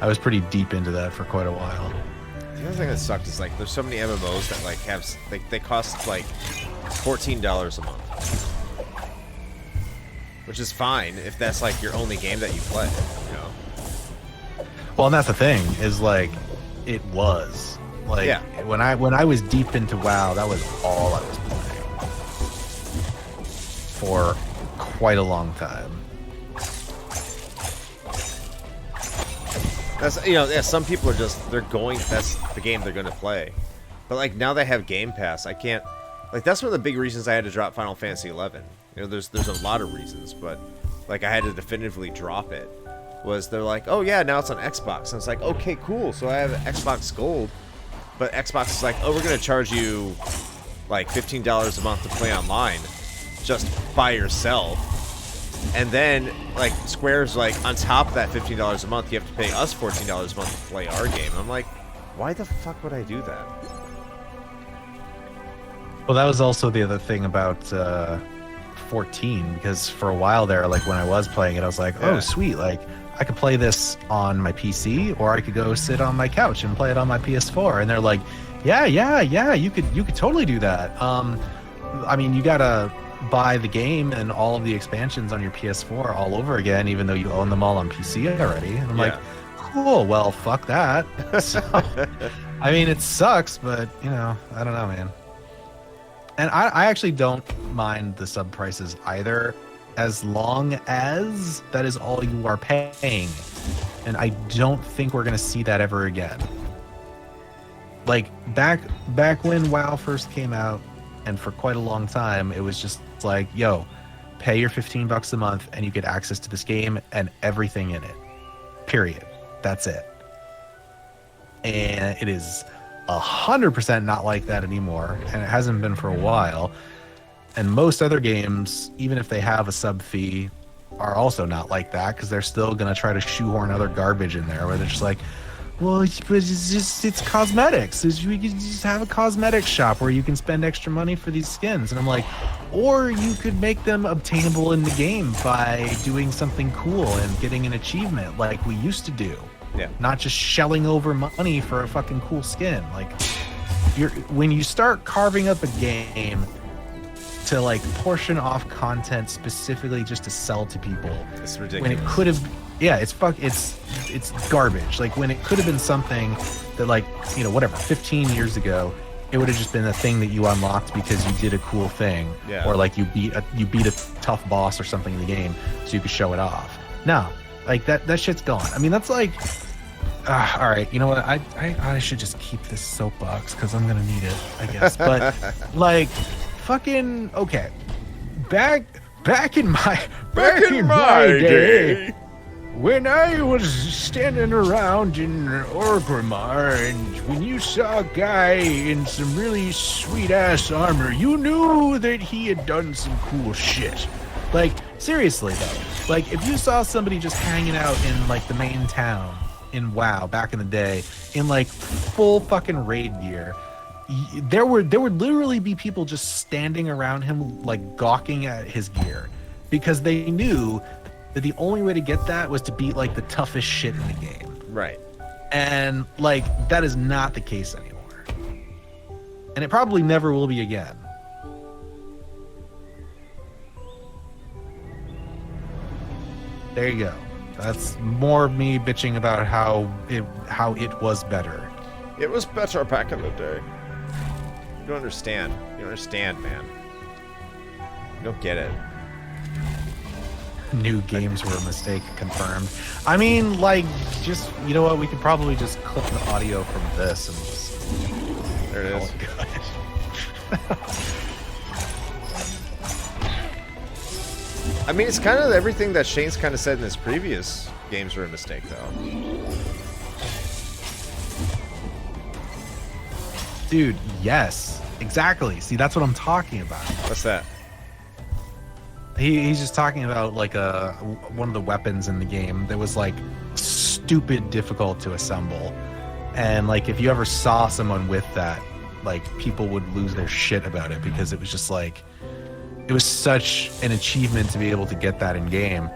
was pretty deep into that for quite a while. The other thing that sucked is like there's so many MMOs that like have they cost like $14 a month, which is fine if that's like your only game that you play, you know. Well, and that's the thing is like it was like when I was deep into WoW, that was all I was playing for quite a long time. That's, you know, yeah, some people are just, that's the game they're gonna play. But like now they have Game Pass, I can't, like that's one of the big reasons I had to drop Final Fantasy 11. You know, there's a lot of reasons, but like I had to definitively drop it. Was they're like, oh yeah, now it's on Xbox, and it's like, okay, cool. So I have Xbox Gold, but Xbox is like, oh, we're gonna charge you like $15 a month to play online, just by yourself. And then, like, Square's like, on top of that $15 a month, you have to pay us $14 a month to play our game. I'm like, why the fuck would I do that? Well, that was also the other thing about 14, because for a while there, like, when I was playing it, I was like, oh, sweet, like, I could play this on my PC, or I could go sit on my couch and play it on my PS4. And they're like, yeah, you could totally do that. I mean, you gotta buy the game and all of the expansions on your PS4 all over again, even though you own them all on PC already. And I'm like, cool, well, fuck that. So, I mean, it sucks, but, you know, I don't know, man. And I actually don't mind the sub prices either, as long as that is all you are paying. And I don't think we're going to see that ever again. Like, back when WoW first came out, and for quite a long time, it was just like, yo, pay your $15 a month and you get access to this game and everything in it. Period. That's it. And it is 100% not like that anymore, and it hasn't been for a while. And most other games, even if they have a sub fee, are also not like that, because they're still going to try to shoehorn other garbage in there where they're just like, well, it's cosmetics. We could just have a cosmetics shop where you can spend extra money for these skins. And I'm like, or you could make them obtainable in the game by doing something cool and getting an achievement like we used to do. Yeah. Not just shelling over money for a fucking cool skin. Like, when you start carving up a game to like portion off content specifically just to sell to people, It's ridiculous. when it could have, yeah, it's garbage. Like, when it could have been something that, like, you know, whatever, 15 years ago, it would have just been a thing that you unlocked because you did a cool thing, Yeah. or like you beat a tough boss or something in the game, so you could show it off. No, like that shit's gone. I mean, that's like, all right, you know what? I should just keep this soapbox because I'm gonna need it, I guess. But like, fucking okay, back in my day, when I was standing around in Orgrimmar, and when you saw a guy in some really sweet-ass armor, you knew that he had done some cool shit. Like, seriously, though. Like, if you saw somebody just hanging out in, like, the main town in WoW back in the day, in, like, full fucking raid gear, there would literally be people just standing around him, like, gawking at his gear, because they knew that the only way to get that was to beat like the toughest shit in the game. Right. And like, that is not the case anymore. And it probably never will be again. There you go. That's more of me bitching about how it was better. It was better back in the day. You don't understand. You don't understand, man. You don't get it. New games were a mistake, confirmed. I mean, like, just, you know what? We could probably just clip the audio from this and just... There it is. I mean, it's kind of everything that Shane's kind of said in his previous games were a mistake, though. Dude, yes. Exactly. See, that's what I'm talking about. What's that? He's just talking about like one of the weapons in the game that was like stupid difficult to assemble, and like if you ever saw someone with that, like people would lose their shit about it because it was just like, it was such an achievement to be able to get that in game.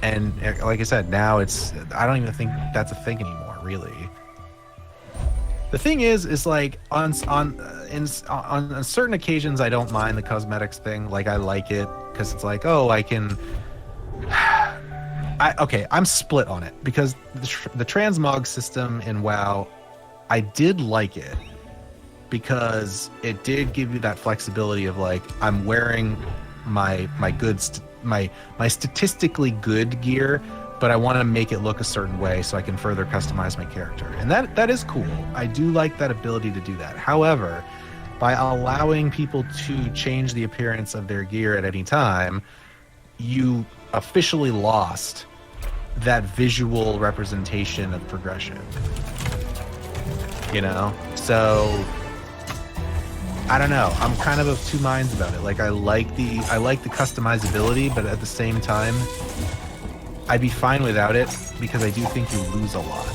And like I said, now I don't even think that's a thing anymore, really. The thing is like on certain occasions I don't mind the cosmetics thing. Like, I like it because it's like, oh, I can. I'm split on it because the transmog system in WoW, I did like it because it did give you that flexibility of like, I'm wearing my statistically good gear, but I want to make it look a certain way so I can further customize my character. And that is cool. I do like that ability to do that. However, by allowing people to change the appearance of their gear at any time, you officially lost that visual representation of progression. You know? So I don't know. I'm kind of two minds about it. Like, I like the customizability, but at the same time, I'd be fine without it because I do think you lose a lot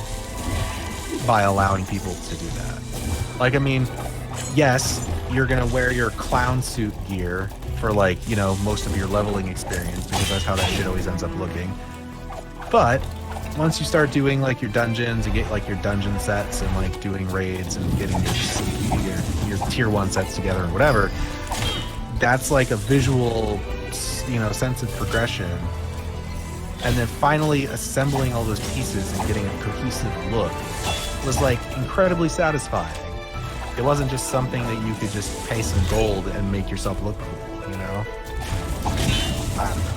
by allowing people to do that. Like, I mean, yes, you're gonna wear your clown suit gear for, like, you know, most of your leveling experience because that's how that shit always ends up looking. But once you start doing like your dungeons and get like your dungeon sets and like doing raids and getting your tier 1 sets together and whatever, that's like a visual, you know, sense of progression. And then finally assembling all those pieces and getting a cohesive look was like incredibly satisfying. It wasn't just something that you could just pay some gold and make yourself look cool, you know? I don't know.